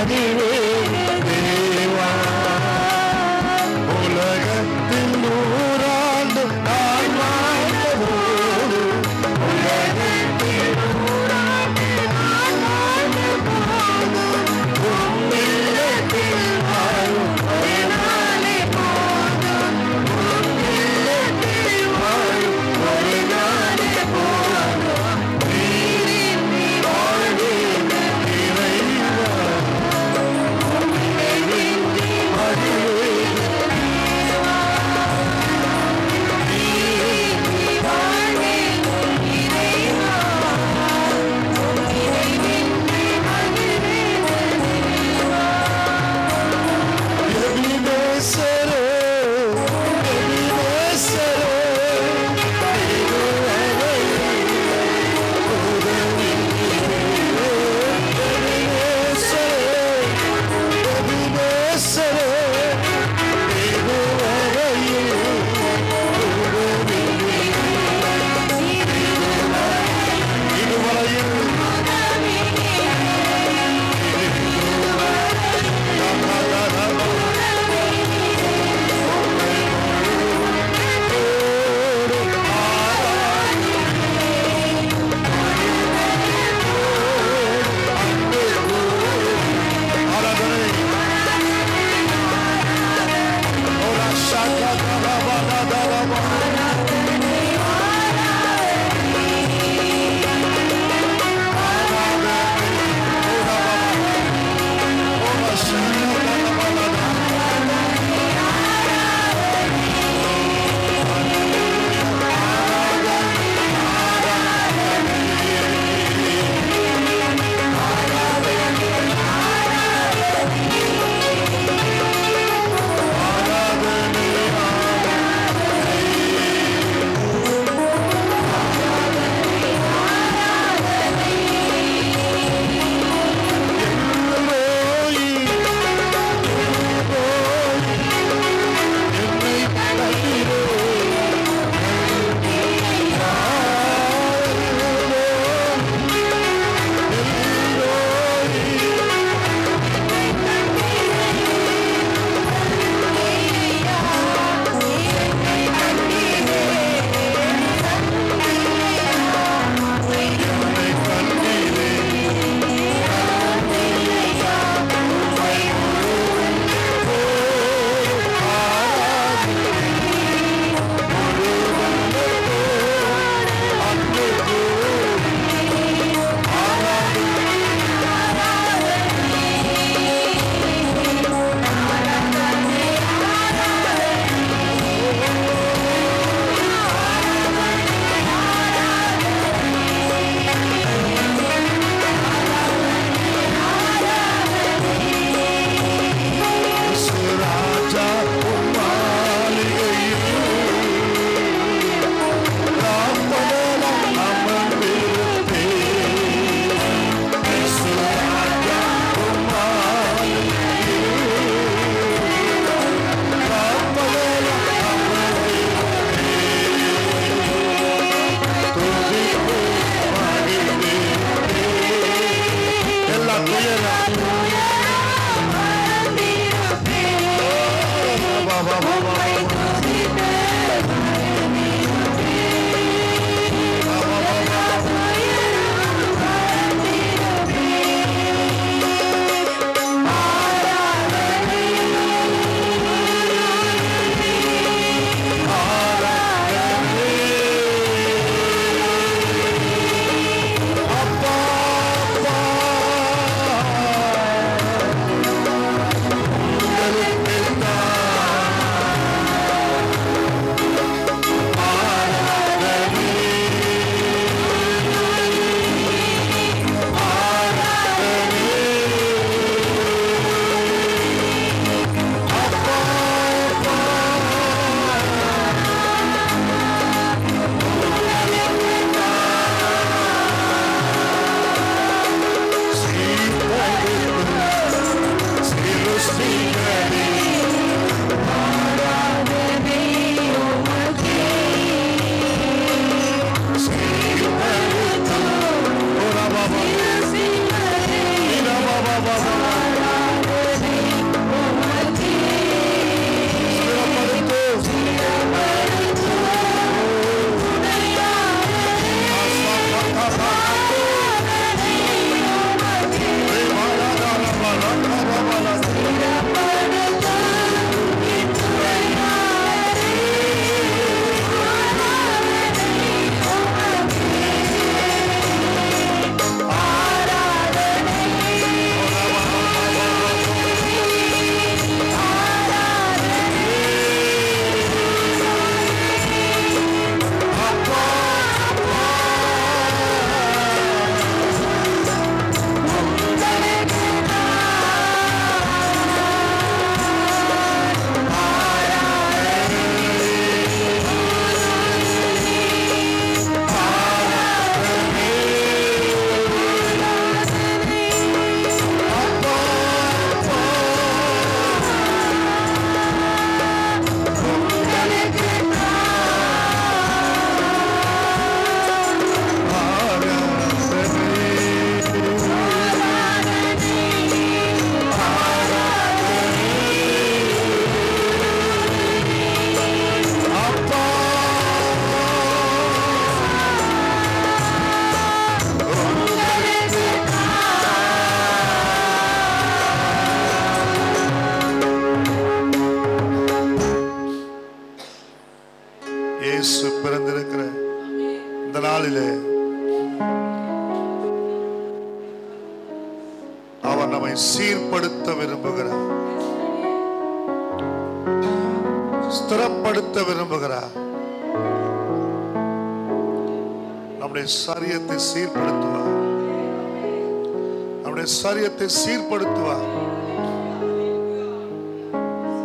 வாழ்ந்திடுவேன் தேவா. உலகத்தில் 100 ஆண்டு நான் வாழ்ந்தபோது, உலகத்தில் 100 ஆண்டு நான் வாழ்ந்தபோது, உம் இல்லத்தில் வாழும் ஒரு நாளே போதும். உம் இல்லத்தில் வாழும் ஒரு நாளே போதும். நீரின்றி வாழ்வேன் இறைவா. அவர் நம்மை சீர்படுத்த விரும்புகிறார், ஸ்திரப்படுத்த விரும்புகிறார். நம்முடைய சரீரத்தை சீர்படுத்துவார், நம்முடைய சரீரத்தை சீர்படுத்துவார்.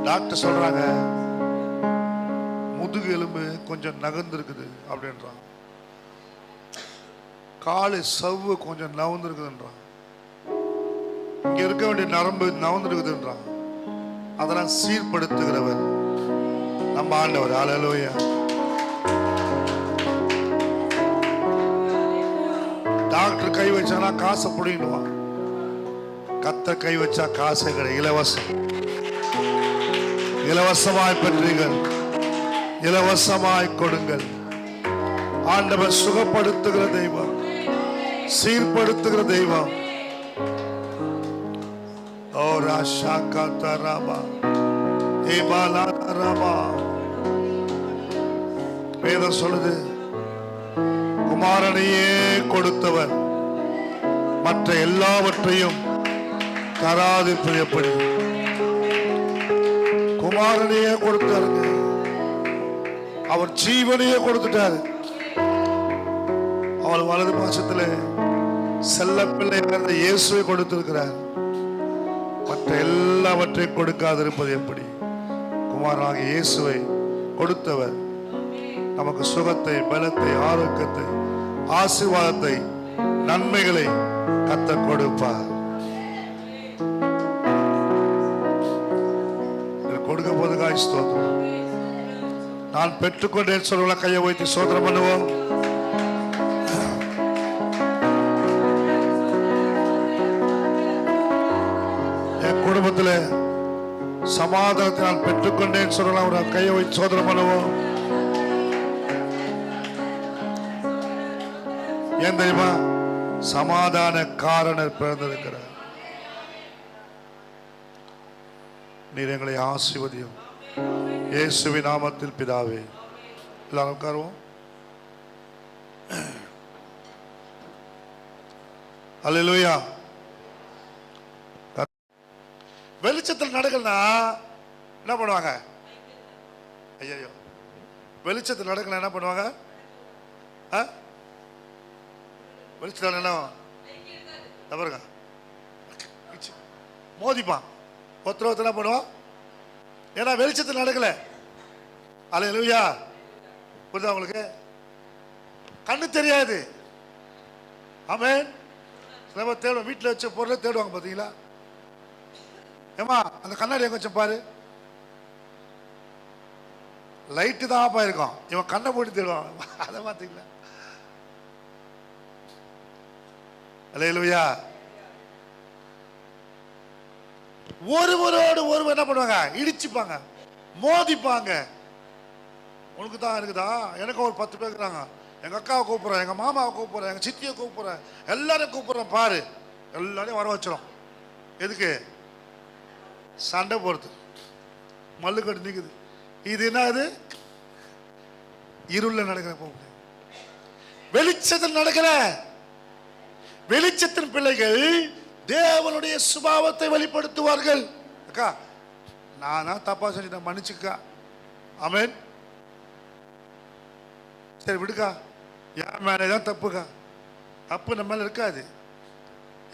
டாக்டர் சொல்றாங்க முதுகு எலும்பு கொஞ்சம் நகர்ந்துருக்குது அப்படின்றான், காலு சவ்வு கொஞ்சம் நவந்திருக்குதுன்றான், இங்க இருக்க வேண்டிய நரம்பு நவந்திருக்குதுன்றான். அதெல்லாம் சீர்படுத்துகிறவர் நம்ம ஆண்டவர். அல்லேலூயா. டாக்டர் கை வச்சானா காசை புடிங்கிடுவான், கர்த்தர் கை வச்சா காசை கிடையாது, இலவசம். இலவசமாய் பெற்றீர்கள், இலவசமாய் கொடுங்கள். ஆண்டவர் சுகப்படுத்துகிற தெய்வம், சீர்படுத்துகிற தெய்வம். ஓ ராஷா காத்தராபா ஏபாலாதராபா. வேதம் சொல்லுது, குமாரனையே கொடுத்தவர் மற்ற எல்லாவற்றையும் தராது பிரியப்படி. குமாரனையே கொடுத்தாருங்க, அவர் ஜீவனையே கொடுத்துட்டாரு. அவர் வலது பாசத்துல செல்ல பிள்ளை இயேசுவை கொடுத்திருக்கிறார். மற்ற எல்லாவற்றையும் கொடுக்காதிருப்பது எப்படி? குமாரனாகிய இயேசுவை கொடுத்தவர் நமக்கு சுகத்தை, பலத்தை, ஆரோக்கியத்தை, ஆசீர்வாதத்தை, நன்மைகளை கர்த்தர் கொடுப்பார். கொடுக்க போதுக்காய் ஸ்தோத்திரம். நான் பெற்றுக்கொண்டேன் சொல்ல கையை வைத்து ஸ்தோத்திரம் பண்ணுவோம். என் குடும்பத்தில் சமாதானத்தை நான் பெற்றுக்கொண்டேன் சொல்லலாம். ஒரு கையை வைத்து ஸ்தோத்திரம் பண்ணுவோம். ஏன் தெரியுமா? சமாதான காரணர் பிறந்திருக்கிறார். நீர் எங்களை ஆசீர்வதியும் இயேசுவின் நாமத்தில் பிதாவே. எல்லாரும் உட்காருவோம். அல்லேலூயா. வெளிச்சத்தில் நடக்கலனா என்ன பண்ணுவாங்க? ஐயோ, வெளிச்சத்தில் நடக்கல என்ன பண்ணுவாங்க? வெளிச்சத்தில் என்ன பாருங்க, மோதிப்பான். ஒருத்தர் என்ன பண்ணுவோம்? ஏன்னா வெளிச்சத்தில் நடக்கல. அல்லேலூயா. புரியுதா உங்களுக்கு? கண்ணு தெரியாது. ஆமென். நம்ம தேடுவோம், வீட்டில் வச்ச பொருளை தேடுவாங்க பார்த்தீங்களா? ஏமா அந்த கண்ணாடி எங்க வச்ச பாரு, லைட்டு தான் போயிருக்கோம், இவன் கண்ணை போட்டு தேடுவான். அதை பார்த்தீங்களா? அல்லேலூயா. ஒருவரோடு ஒருவர் என்ன பண்ணுவாங்க? இடிச்சுப்பாங்க, மோதிப்பாங்க. உனக்கு தான் இருக்குதா? எனக்கு ஒரு 10 பேர் இருக்கிறாங்க. எங்க அக்காவை கூப்பிடுறேன், எங்க மாமாவை கூப்பிடுறேன், எங்க சித்தியை கூப்பிடுறேன், எல்லாரையும் கூப்பிடுறேன் பாரு. எல்லாரையும் வர வச்சிடும். எதுக்கு? சண்டை போறது, மல்லு கட்டு நிக்குது. இது என்ன? இது இருள நடக்கிற போக, வெளிச்சத்தில் நடக்கிற. வெளிச்சத்தின் பிள்ளைகள் தேவனுடைய சுபாவத்தை வெளிப்படுத்துவார்கள். அக்கா, நானா தப்பா செஞ்சுட்டேன், மன்னிச்சுக்கா. ஆமென். சரி விடுக்கா, என் மேலதான் தப்புக்கா. தப்பு நம்ம மேல இருக்காது,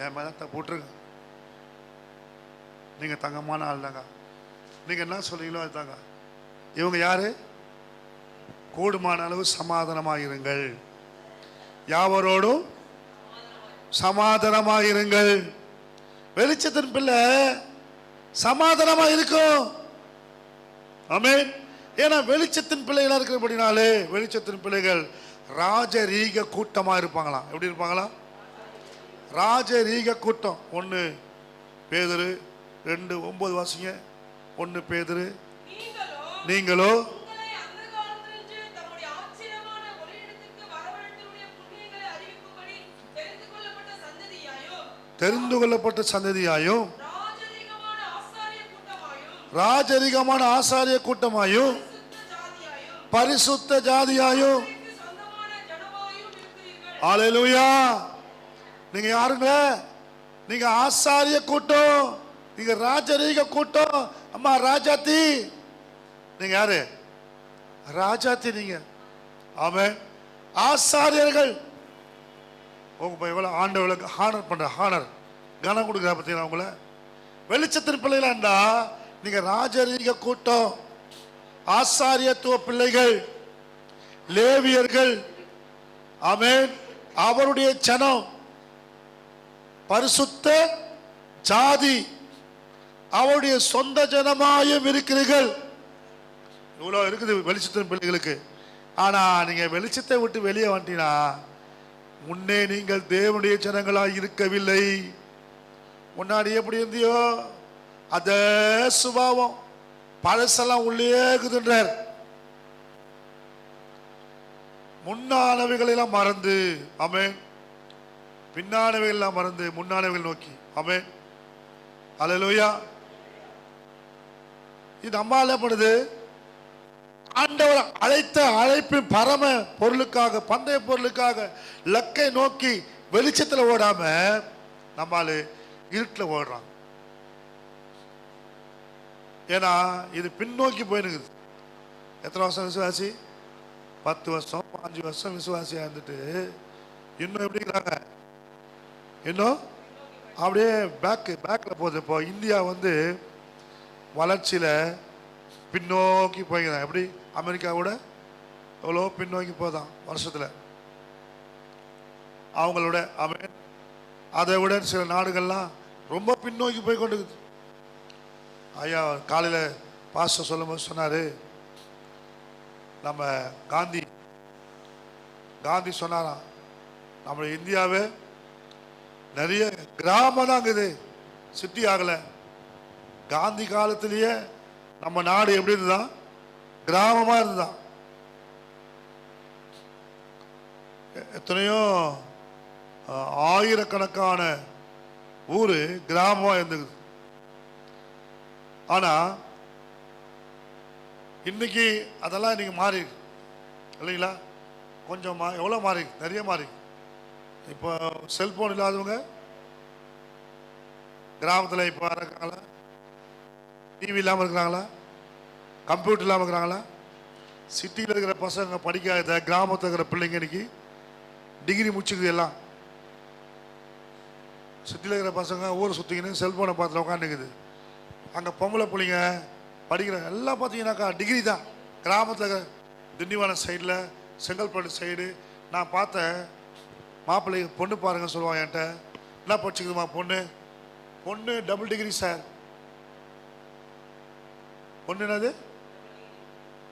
என் மேல தப்பு விட்டுருங்க. நீங்க தங்கமான ஆள் தாங்க, நீங்க என்ன சொல்றீங்களோ அதுதாங்க. இவங்க யாரு? கூடுமான அளவு சமாதானமாயிருங்கள், யாவரோடும் சமாதானமாயிருங்கள். வெளிச்சத்தின் பிள்ளை சமாதானமா இருக்கும். ஆமென். ஏன்னா வெளிச்சத்தின் பிள்ளைகளா இருக்கிறபடினாலே வெளிச்சத்தின் பிள்ளைகள் ராஜரீக கூட்டமா இருப்பாங்களாம். எப்படி இருப்பாங்களா? ராஜரீக கூட்டம். 1 பேதுரு 2:9 வாசிங்க. 1 பேதுரு, நீங்களோ தெரிந்து கொள்ளப்பட்ட சந்ததியாயும் ராஜரிகமான ஆசாரிய கூட்டமாயும் பரிசுத்த ஜாதியாயும் ஹalleluya. நீங்க யாருங்க? நீங்க ஆசாரிய கூட்டம், நீங்க ராஜரீக கூட்டம். அம்மா ராஜாத்தி, நீங்க யாரு? ராஜாத்தி நீங்க. ஆமென். ஆசாரியர்கள் உங்க எவ்வளவு ஆண்டவர்களுக்கு ஹானர் பண்ற, ஹானர் கனம் கொடுக்குற பார்த்தீங்களா? உங்களை வெளிச்சத்தின் பிள்ளைகளாண்டா நீங்க ராஜரீக கூட்டம், ஆசாரியத்துவ பிள்ளைகள், லேவியர்கள். ஆமென். அவருடைய ஜனம், பரிசுத்த ஜாதி, அவருடைய சொந்த ஜனமாயும் இருக்கிறீர்கள். இவ்வளவு இருக்குது வெளிச்சத்தின் பிள்ளைகளுக்கு. ஆனா நீங்க வெளிச்சத்தை விட்டு வெளியே வந்துட்டீங்கன்னா முன்னே நீங்கள் தேவனுடைய ஜனங்களாய் இருக்கவில்லை. முன்னாடி எப்படி இருந்தியோ அதே சுபாவம், பழசெல்லாம் உள்ளே இருக்குதுன்றார். முன்னானவைகள் எல்லாம் மறந்து, ஆமென், பின்னானவைகள் எல்லாம் மறந்து முன்னானவைகள் நோக்கி, ஆமென், ஹல்லேலூயா. இது நம்மால பண்ணுது. ஆண்டவர் அழைத்த அழைப்பின் பரம பொருளுக்காக, பந்தய பொருளுக்காக லக்கை நோக்கி வெளிச்சத்தில் ஓடாம நம்மால இருட்டில் ஓடுறான். ஏன்னா இது பின்னோக்கி போயிருக்குது. எத்தனை வருஷம் விசுவாசி? 10 வருஷம் 5 வருஷம் விசுவாசியா இருந்துட்டு இன்னும் எப்படி இருக்கிறாங்க? இன்னும் அப்படியே பேக்ல போகுது. இப்போ இந்தியா வந்து வளர்ச்சியில பின்னோக்கி போய்க்கிறான். எப்படி? அமெரிக்காவோட எவ்வளோ பின்னோக்கி போதான் வருஷத்துல அவங்களோட. ஆமென். அதை விட சில நாடுகள்லாம் ரொம்ப பின்னோக்கி போய் கொண்டு. ஐயா காலையில் பாஸ்டர் சொல்லும் போது சொன்னாரு, நம்ம காந்தி சொன்னாராம், நம்ம இந்தியாவே நிறைய கிராமம் தான் இருக்குது, சிட்டி ஆகல. காந்தி காலத்திலேயே நம்ம நாடு எப்படி இருந்துதான்? கிராமமா இருந்துதான். எத்தனையோ ஆயிரக்கணக்கான ஊரு கிராமமா இருந்தது. ஆனா இன்னைக்கு அதெல்லாம் இன்னைக்கு மாறி இல்லைங்களா? கொஞ்சம் எவ்வளோ மாறி? நிறைய மாறி. இப்போ செல்போன் இல்லாதவங்க கிராமத்தில் இப்போ இருக்காங்களா? டிவி இல்லாமல் இருக்கிறாங்களா? கம்ப்யூட்டர் இல்லாமல் இருக்கிறாங்களா? சிட்டியில் இருக்கிற பசங்க படிக்காத கிராமத்தில் இருக்கிற பிள்ளைங்க இன்னைக்கு டிகிரி முடிச்சுக்குது. எல்லாம் சிட்டியில் இருக்கிற பசங்க ஊரை சுற்றிக்கின்னு செல்ஃபோனை பார்த்துல உட்காந்துக்குது. அங்கே பொம்பளை பிள்ளைங்க படிக்கிற எல்லாம் பார்த்தீங்கன்னாக்கா டிகிரி தான். கிராமத்தில் திண்டிவனம் சைடில், செங்கல்பட்டு சைடு நான் பார்த்தேன். மாப்பிள்ளை பொண்ணு பாருங்க சொல்லுவான் என்கிட்ட. என்ன படிச்சுக்குதுமா பொண்ணு டபுள் டிகிரி சார். பொண்ணு என்னது?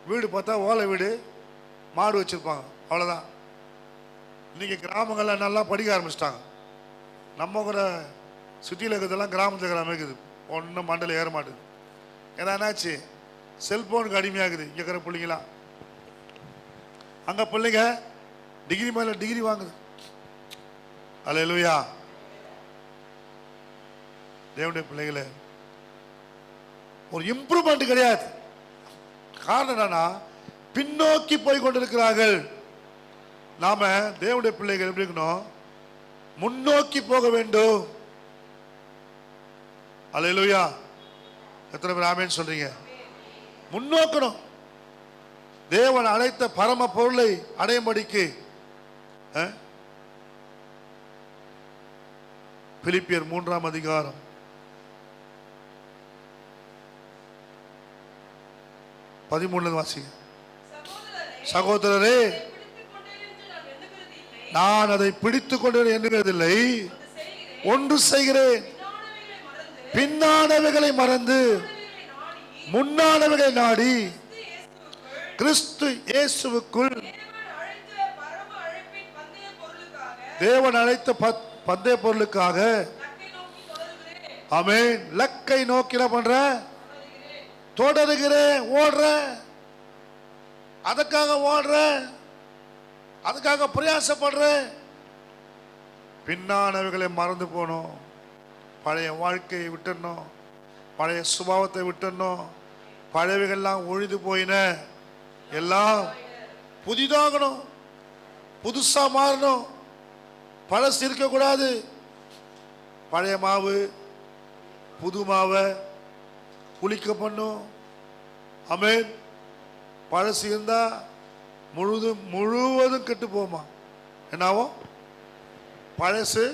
வீடு பார்த்தா ஓலை வீடு, மாடு வச்சுருப்பாங்க, அவ்வளோதான். இன்றைக்கி கிராமங்களில் நல்லா படிக்க ஆரம்பிச்சிட்டாங்க. நம்ம கூட சிட்டியில் இருக்கிறதெல்லாம் கிராமத்தில் இருக்கிற மாதிரி இருக்குது. ஒன்றும் மண்டல ஏற மாட்டுது. ஏன்னா என்னாச்சு? செல்ஃபோனுக்கு அடிமையாகுது இங்கே இருக்கிற பிள்ளைங்களாம். அங்கே பிள்ளைங்க டிகிரி மேலே டிகிரி வாங்குது. அல்லேலூயா. தேவனுடைய பிள்ளைகளே, ஒரு இம்ப்ரூவ்மெண்ட் கிடையாது. காரணம் என்னன்னா பின்னோக்கி போய் கொண்டிருக்கிறார்கள். நாம தேவனுடைய பிள்ளைகள் எப்படி இருக்கணும்? முன்னோக்கி போக வேண்டும். அல்லேலூயா. எத்தனை பேர் ஆமென் சொல்றீங்க? முன்னோக்கணும். தேவன் அழைத்த பரம பொருளை அடையும்படிக்கு. பிலிப்பியர் 3ஆம் அதிகாரம் 13 வாசிங்க. சகோதரரே, நான் அதை பிடித்துக் கொண்டு எண்ணுகிறதில்லை, ஒன்று செய்கிறேன், பின்னானவைகளை மறந்து முன்னானவைகளை நாடி கிறிஸ்து இயேசுவுக்குள் தேவன் அழைத்த பந்தய பொருளுக்காக, ஆமென், லக்கை நோக்கி என்ன பண்ற? தொடருகிறேன், ஓடுறேன். அதுக்காக ஓடுறேன், அதுக்காக பிரயாசப்படுறேன். பின்னானவைகளை மறந்து போனோம். பழைய வாழ்க்கையை விட்டுடணும், பழைய சுபாவத்தை விட்டுடணும். பழையவைகள்லாம் ஒழிந்து போயின, எல்லாம் புதிதாகணும், புதுசா மாறணும். பழசு இருக்கக்கூடாது. பழைய மாவு புது மாவை புளிக்க பண்ணும். ஆமென். பழசு இருந்தா முழுவதும் கெட்டு போமா. என்னாவும்? பழசு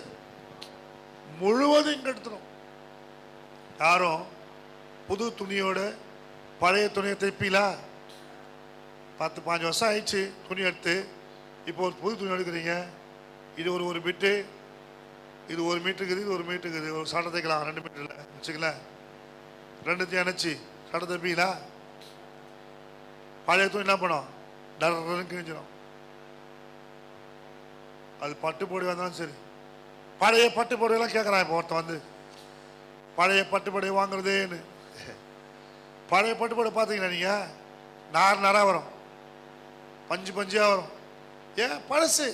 முழுவதும் கெடுத்துடும். யாரும் புது துணியோட பழைய துணியை தைப்பீங்களா? 10-15 வருஷம் ஆயிடுச்சு துணி எடுத்து, இப்போ ஒரு புது துணி எடுக்கிறீங்க. இது ஒரு பிட்டு, இது 1 மீட்டருக்குது, இது 1 மீட்டருக்குது. ஒரு சட்டை தைக்கலாம் 2 மீட்டரில் வச்சுக்கல. ரெண்டுத்தையும் அணைச்சி சட்டை தைப்பீங்களா? பழைய துணி என்ன பண்ணும்? டர்ன்னு கிழிஞ்சிடும். அது பட்டு போடி வந்தாலும் சரி. பழைய பட்டு போடையெல்லாம் கேட்குறான் இப்போ ஒருத்தன் வந்து, பழைய பட்டு போடையை வாங்குறதேன்னு. பழைய பட்டு போடை பார்த்தீங்களா நீங்கள்? நாராக வரும், பஞ்சு பஞ்சியாக வரும். ஏன்? பழசு.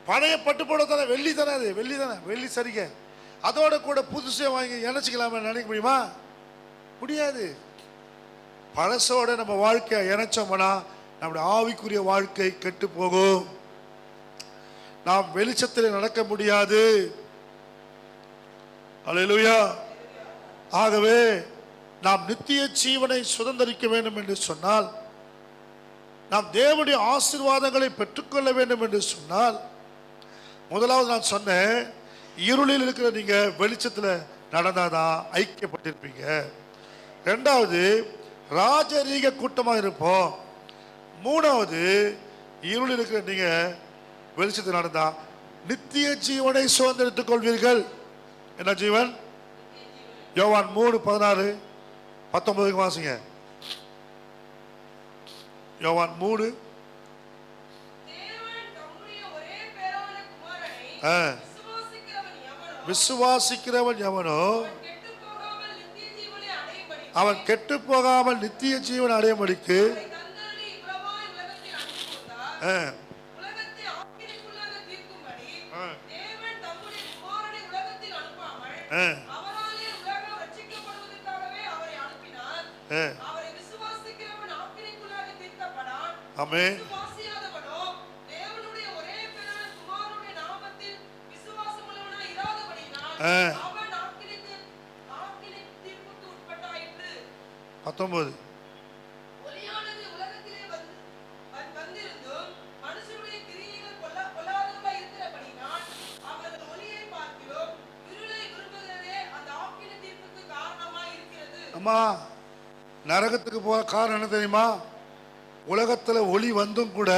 பழைய பட்டு போட தானே, வெள்ளி தானே, அது வெள்ளி தானே, வெள்ளி சரிங்க. அதோட கூட புதுசே வாங்கி இணைச்சிக்கலாமே நினைக்க முடியுமா? முடியாது. பழசோட நம்ம வாழ்க்கையை இணைச்சோம்னா நம்முடைய ஆவிக்குரிய வாழ்க்கை கெட்டு போகும். நாம் வெளிச்சத்தில் நடக்க முடியாது. அல்லேலூயா. ஆகவே நாம் நித்திய ஜீவனை சுதந்தரிக்க வேண்டும் என்று சொன்னால், நாம் தேவனுடைய ஆசீர்வாதங்களை பெற்றுக்கொள்ள வேண்டும் என்று சொன்னால், முதலாவது நான் சொன்னேன், இருளில் இருக்கிற நீங்க வெளிச்சத்தில் நடந்தாதான் ஐக்கியப்பட்டிருப்பீங்க. ரெண்டாவது, ராஜரீக கூட்டமாக இருப்போம். மூணாவது, இருளில் இருக்கிற நீங்க வெளிச்சத்தில் நடந்தா நித்திய ஜீவனை சுதந்திரித்துக் கொள்வீர்கள். என்ன ஜீவன்? யோவான் 3:16-19 வாசிங்க. யோவான் 3. விசுவாசிக்கிறவன் எவனோ அவன் கெட்டு போகாமல் நித்திய ஜீவன் அடையும்படிக்கு ஆமென். பத்தொன்பது. அம்மா, நரகத்துக்கு போற காரணம் என்ன தெரியுமா? உலகத்துல ஒளி வந்தும் கூட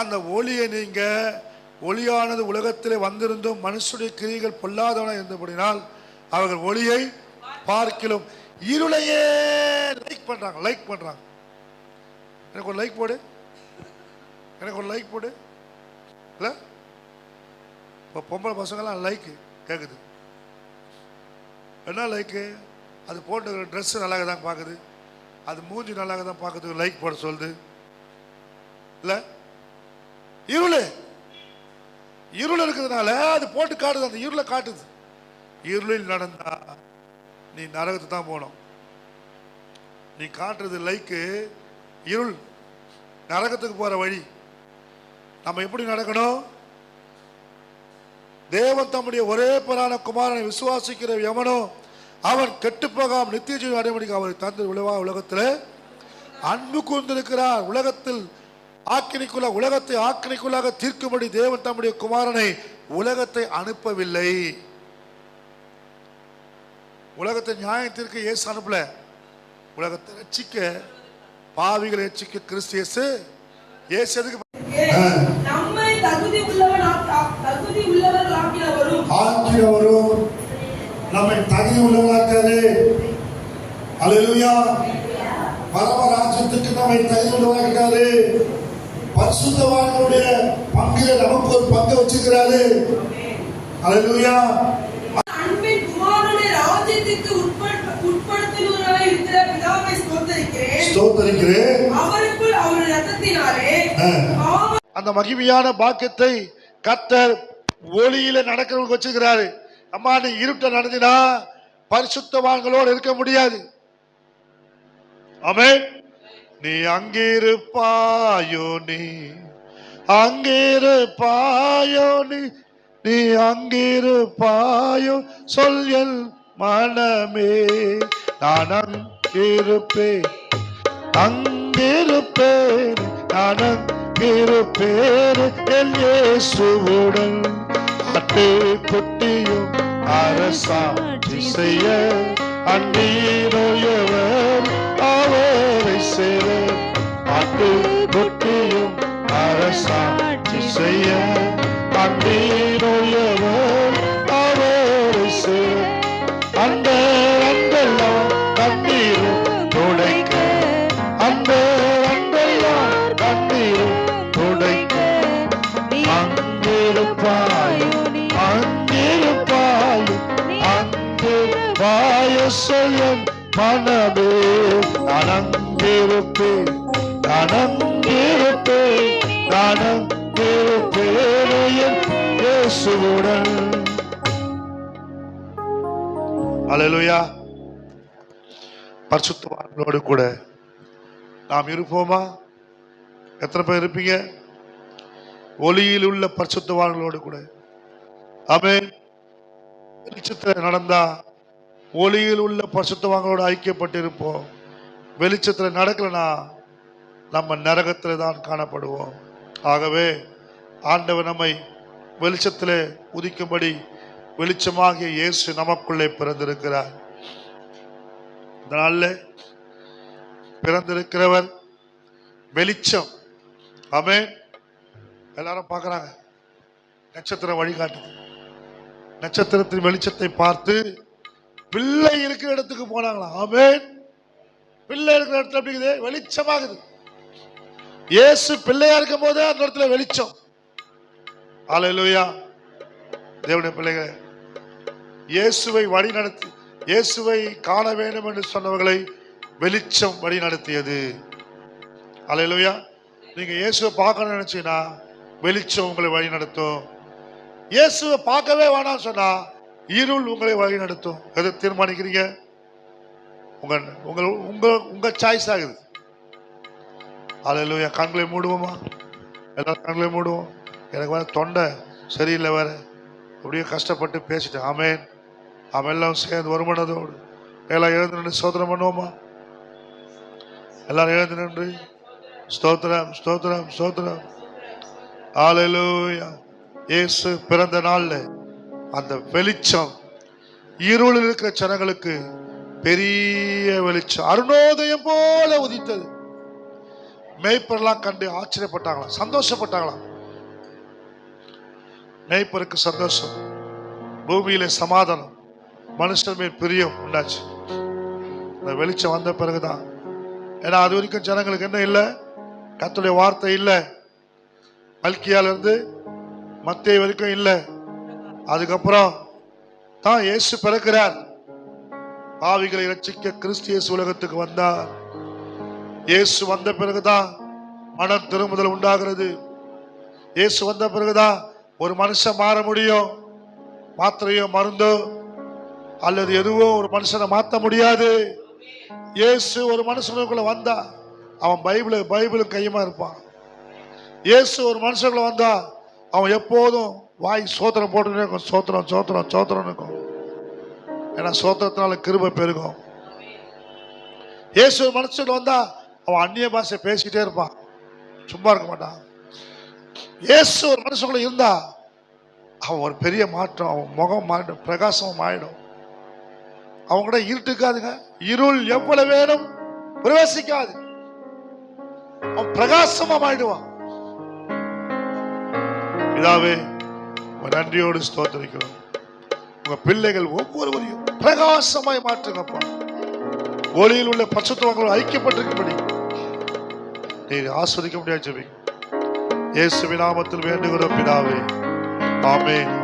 அந்த ஒளியை நீங்க, ஒளியானது உலகத்திலே வந்திருந்தும் மனுஷனுடைய கிரியைகள் பொல்லாதவன இருந்தபடினால் அவர்கள் ஒளியை பார்க்கிலும் இருளையே லைக் பண்றாங்க. எனக்கு ஒரு லைக் போடு, எனக்கு ஒரு லைக் போடு. இல்ல இப்போ பொம்பளை பசங்கெல்லாம் லைக் கேட்குது. என்ன லைக்கு? அது போட்டு ட்ரெஸ்ஸு நல்லாக தான் பார்க்குது, அது மூஞ்சி நல்லாக தான் பார்க்குது, லைக் போட சொல்லுது. இல்லை, இருள் இருக்கிறதுனால அது போட்டு காட்டுது, அந்த இருளை காட்டுது. இருளில் நடந்தா நீ நரகத்துக்கு தான் போகணும். நீ காட்டுறது லைக்கு இருள், நரகத்துக்கு போற வழி. நம்ம எப்படி நடக்கணும்? தேவன் தம்முடைய ஒரே பேரான குமாரனை விசுவாசிக்கிற எவனோ அவன் கெட்டு போகாமல் நித்திய ஜீவன் அடையபடிக்கு அவரை தந்து விளைவா உலகத்தில் அன்பு கூர்ந்திருக்கிறார். உலகத்தில் உலகத்தை ஆக்கினைக்குள்ளாக தீர்க்கும்படி தேவன் தம்முடைய குமாரனை உலகத்தை அனுப்பவில்லை. உலகத்தை நியாயம் தீர்க்க இயேசு அனுப்பல, உலகத்தை ரட்சிக்க, பாவிகளை ரட்சிக்க கிறிஸ்து இயேசு. இயேசு எதுக்கு? நம்மை தகுதி உள்ளவர்களாக்கினவரும் நம்மை தகுதி உள்ளவர்களாக்காரு. அல்லேலூயா. பரமராஜ்யத்துக்கு நம்மை தகுதி உள்ளவர்களாக்காரு. பரிசுத்தவான்களுடைய பங்கில நமக்கு ஒரு பங்கு வச்சிருக்கிறாரு. அல்லேலூயா. அன்பின் குமாரனுடைய ராஜ்யத்திற்கு உட்படுத்துகிறவராய் இருக்கிற பிதாவை ஸ்தோத்திரிக்கிறேன். அவருக்குள் அவருடைய இரத்தத்தினாலே அந்த மகிமையான பாக்கியத்தை கர்த்தர் ஒளியில நடக்கிறவங்களுக்கு வச்சிருக்கிறாரு. அம்மா, நீ இருட்ட நடந்தினா பரிசுத்தவான்களோடு இருக்க முடியாது. ஆமென். நீ அங்கிருப்பாயோ, நீ அங்கிருப்பாயோ நீ அங்கிருப்பாயோ சொல் என் மனமே. நான் அங்கிருப்பேன் அங்கிருப்பேன் நான் அங்கிருப்பேன் என் இயேசுவுடன். ஆட்டுக்குட்டியும் அரசாட்சி செய்ய அந்நீரோயவர் அவரை சேர. ஆட்டுக்குட்டியும் அரசாட்சி செய்ய அந்நீரோயவர் அவரை சேர. அந்த அன்பெல்லாம் கண்ணீரும் துடைக்க அந்த அன்பெல்லாம் கண்ணீரும் துடைக்க. அங்கிருப்பாயும் அங்கிருப்பாயும் அங்கிருப்பாய சொல்லும் மனமே. நான் அங்கிருப்பேன் நான் அங்கிருப்பேன் நான் அங்கிருப்பேன் இயேசுவுடன். அல்லேலூயா. பரிசுத்தவான்களோடு கூட நாம் இருப்போமா? எத்தனை பேர் இருப்பீங்க? ஒளியில் உள்ள பரிசுத்தவான்களோடு கூட. ஆமென். வெளிச்சத்தில் நடந்தா ஒளியில் உள்ள பரிசுத்தவான்களோடு ஐக்கியப்பட்டிருப்போம். வெளிச்சத்தில் நடக்கலனா நம்ம நரகத்தில் தான் காணப்படுவோம். ஆகவே ஆண்டவர் நம்மை வெளிச்சத்திலே உதிக்கும்படி வெளிச்சமாகிய இயேசு நமக்குள்ளே பிறந்திருக்கிறார். இதனால பிறந்திருக்கிறவர் வெளிச்சம். ஆமென். எல்லாரும் பார்க்கறாங்க, நட்சத்திரம் வழிகாட்டுது. நட்சத்திரத்தின் வெளிச்சத்தை பார்த்து பிள்ளை இருக்கிற இடத்துக்கு போனாங்களா. ஆமென். பிள்ளை இருக்கிற இடத்துல எப்படி இருக்குது? வெளிச்சமாகுது. இயேசு பிள்ளையா இருக்கும் போதே அந்த இடத்துல வெளிச்சம். அல்லேலூயா. தேவனுடைய பிள்ளைகளே, இயேசுவை வழி நடத்தி இயேசுவை காண வேண்டும் என்று சொன்னவர்களை வெளிச்சம் வழி நடத்தியது. அல்லேலூயா. நீங்க இயேசுவை பார்க்கணும்னு நினைச்சீங்கன்னா வெளிச்சம் உங்களை வழி நடத்தும். இயேசுவை பார்க்கவே வேணாம் சொன்னா இருள் உங்களை வழி நடத்தும். எதை தீர்மானிக்கிறீங்க? உங்க உங்க உங்க உங்க சாய்ஸ் ஆகுது. அல்லேலூயா. கண்களை மூடுவோமா? எல்லாரும் கண்களை மூடுவோம். எனக்கு வேற தொண்டை சரியில்லை, வேற அப்படியே கஷ்டப்பட்டு பேசிட்டேன். ஆமென். அவன் எல்லாம் சேர்ந்து வருமானதோடு எல்லாம் எழுந்து நின்று ஸ்தோத்திரம் பண்ணுவோமா? எல்லாரும் எழுந்து நின்று ஸ்தோத்திரம் ஸ்தோத்திரம் ஸ்தோத்திரம். அல்லேலூயா. இயேசு பிறந்த நாள்ல அந்த வெளிச்சம் இருளில் இருக்கிற ஜனங்களுக்கு பெரிய வெளிச்சம் அருணோதயம் போல உதித்தது. மேய்ப்பரெல்லாம் கண்டு ஆச்சரியப்பட்டாங்களாம், சந்தோஷப்பட்டாங்களாம். மேய்ப்பருக்கு சந்தோஷம், பூமியில சமாதானம், மனுஷன் மேல் பிரியம் உண்டாச்சு. இந்த வெளிச்சம் வந்த பிறகுதான். ஏன்னா அது வரைக்கும் ஜனங்களுக்கு என்ன இல்லை? கர்த்தருடைய வார்த்தை இல்லை. மல்கியால இருந்து மத்தேயு வரைக்கும் இல்லை. அதுக்கப்புறம் தான் இயேசு பிறக்கிறார். பாவிகளை ரட்சிக்க கிறிஸ்து இயேசு உலகத்துக்கு வந்தார். இயேசு வந்த பிறகுதான் மனம் திரும்புதல் உண்டாகிறது. இயேசு வந்த பிறகுதான் ஒரு மனுஷன் மாற முடியும். மாத்திரையோ மருந்தோ அல்லது எதுவோ ஒரு மனுஷனை மாற்ற முடியாது. இயேசு ஒரு மனுஷனுக்குள்ள வந்தா அவன் பைபிளும் கையுமா இருப்பான். இயேசு ஒரு மனுஷனுக்குள்ள வந்தா அவன் எப்போதும் வாய் சோத்திரம் போட்டுட்டே இருக்கும். சோத்திரம் சோத்திரம் சோத்திரம் இருக்கும். ஏன்னா சோத்திரத்தினால கிருபை பெருகும். இயேசு ஒரு மனுஷனுக்குள்ள வந்தா அவன் அந்நிய பாஷை பேசிக்கிட்டே இருப்பான், சும்மா இருக்க மாட்டான். இயேசு ஒரு மனுஷனுக்குள்ள இருந்தா அவன் ஒரு பெரிய மாற்றம், அவன் முகம் மாறிடும், பிரகாசம் ஆயிடும். அவங்க கூட இருட்டுக்காதுங்க, இருள் எவ்வளவு வேணும் பிரவேசிக்காது. அவன் பிரகாசமா ஆயிடுவான். இதாவே நன்றியோடு ஸ்தோத்திரிக்கிறோம். உங்க பிள்ளைகள் ஒவ்வொருவரையும் பிரகாசமாய் மாற்றுங்கப்பா. ஒளியில் உள்ள பரிசுத்தவான்களோடு ஐக்கியப்பட்டிருக்கும்படி நீர் ஆஸ்வதிக்க முடியாது. ஜெபிக்கிறோம் இயேசுவின் நாமத்தில் வேண்டுகிறோம் பிதாவே. ஆமென்.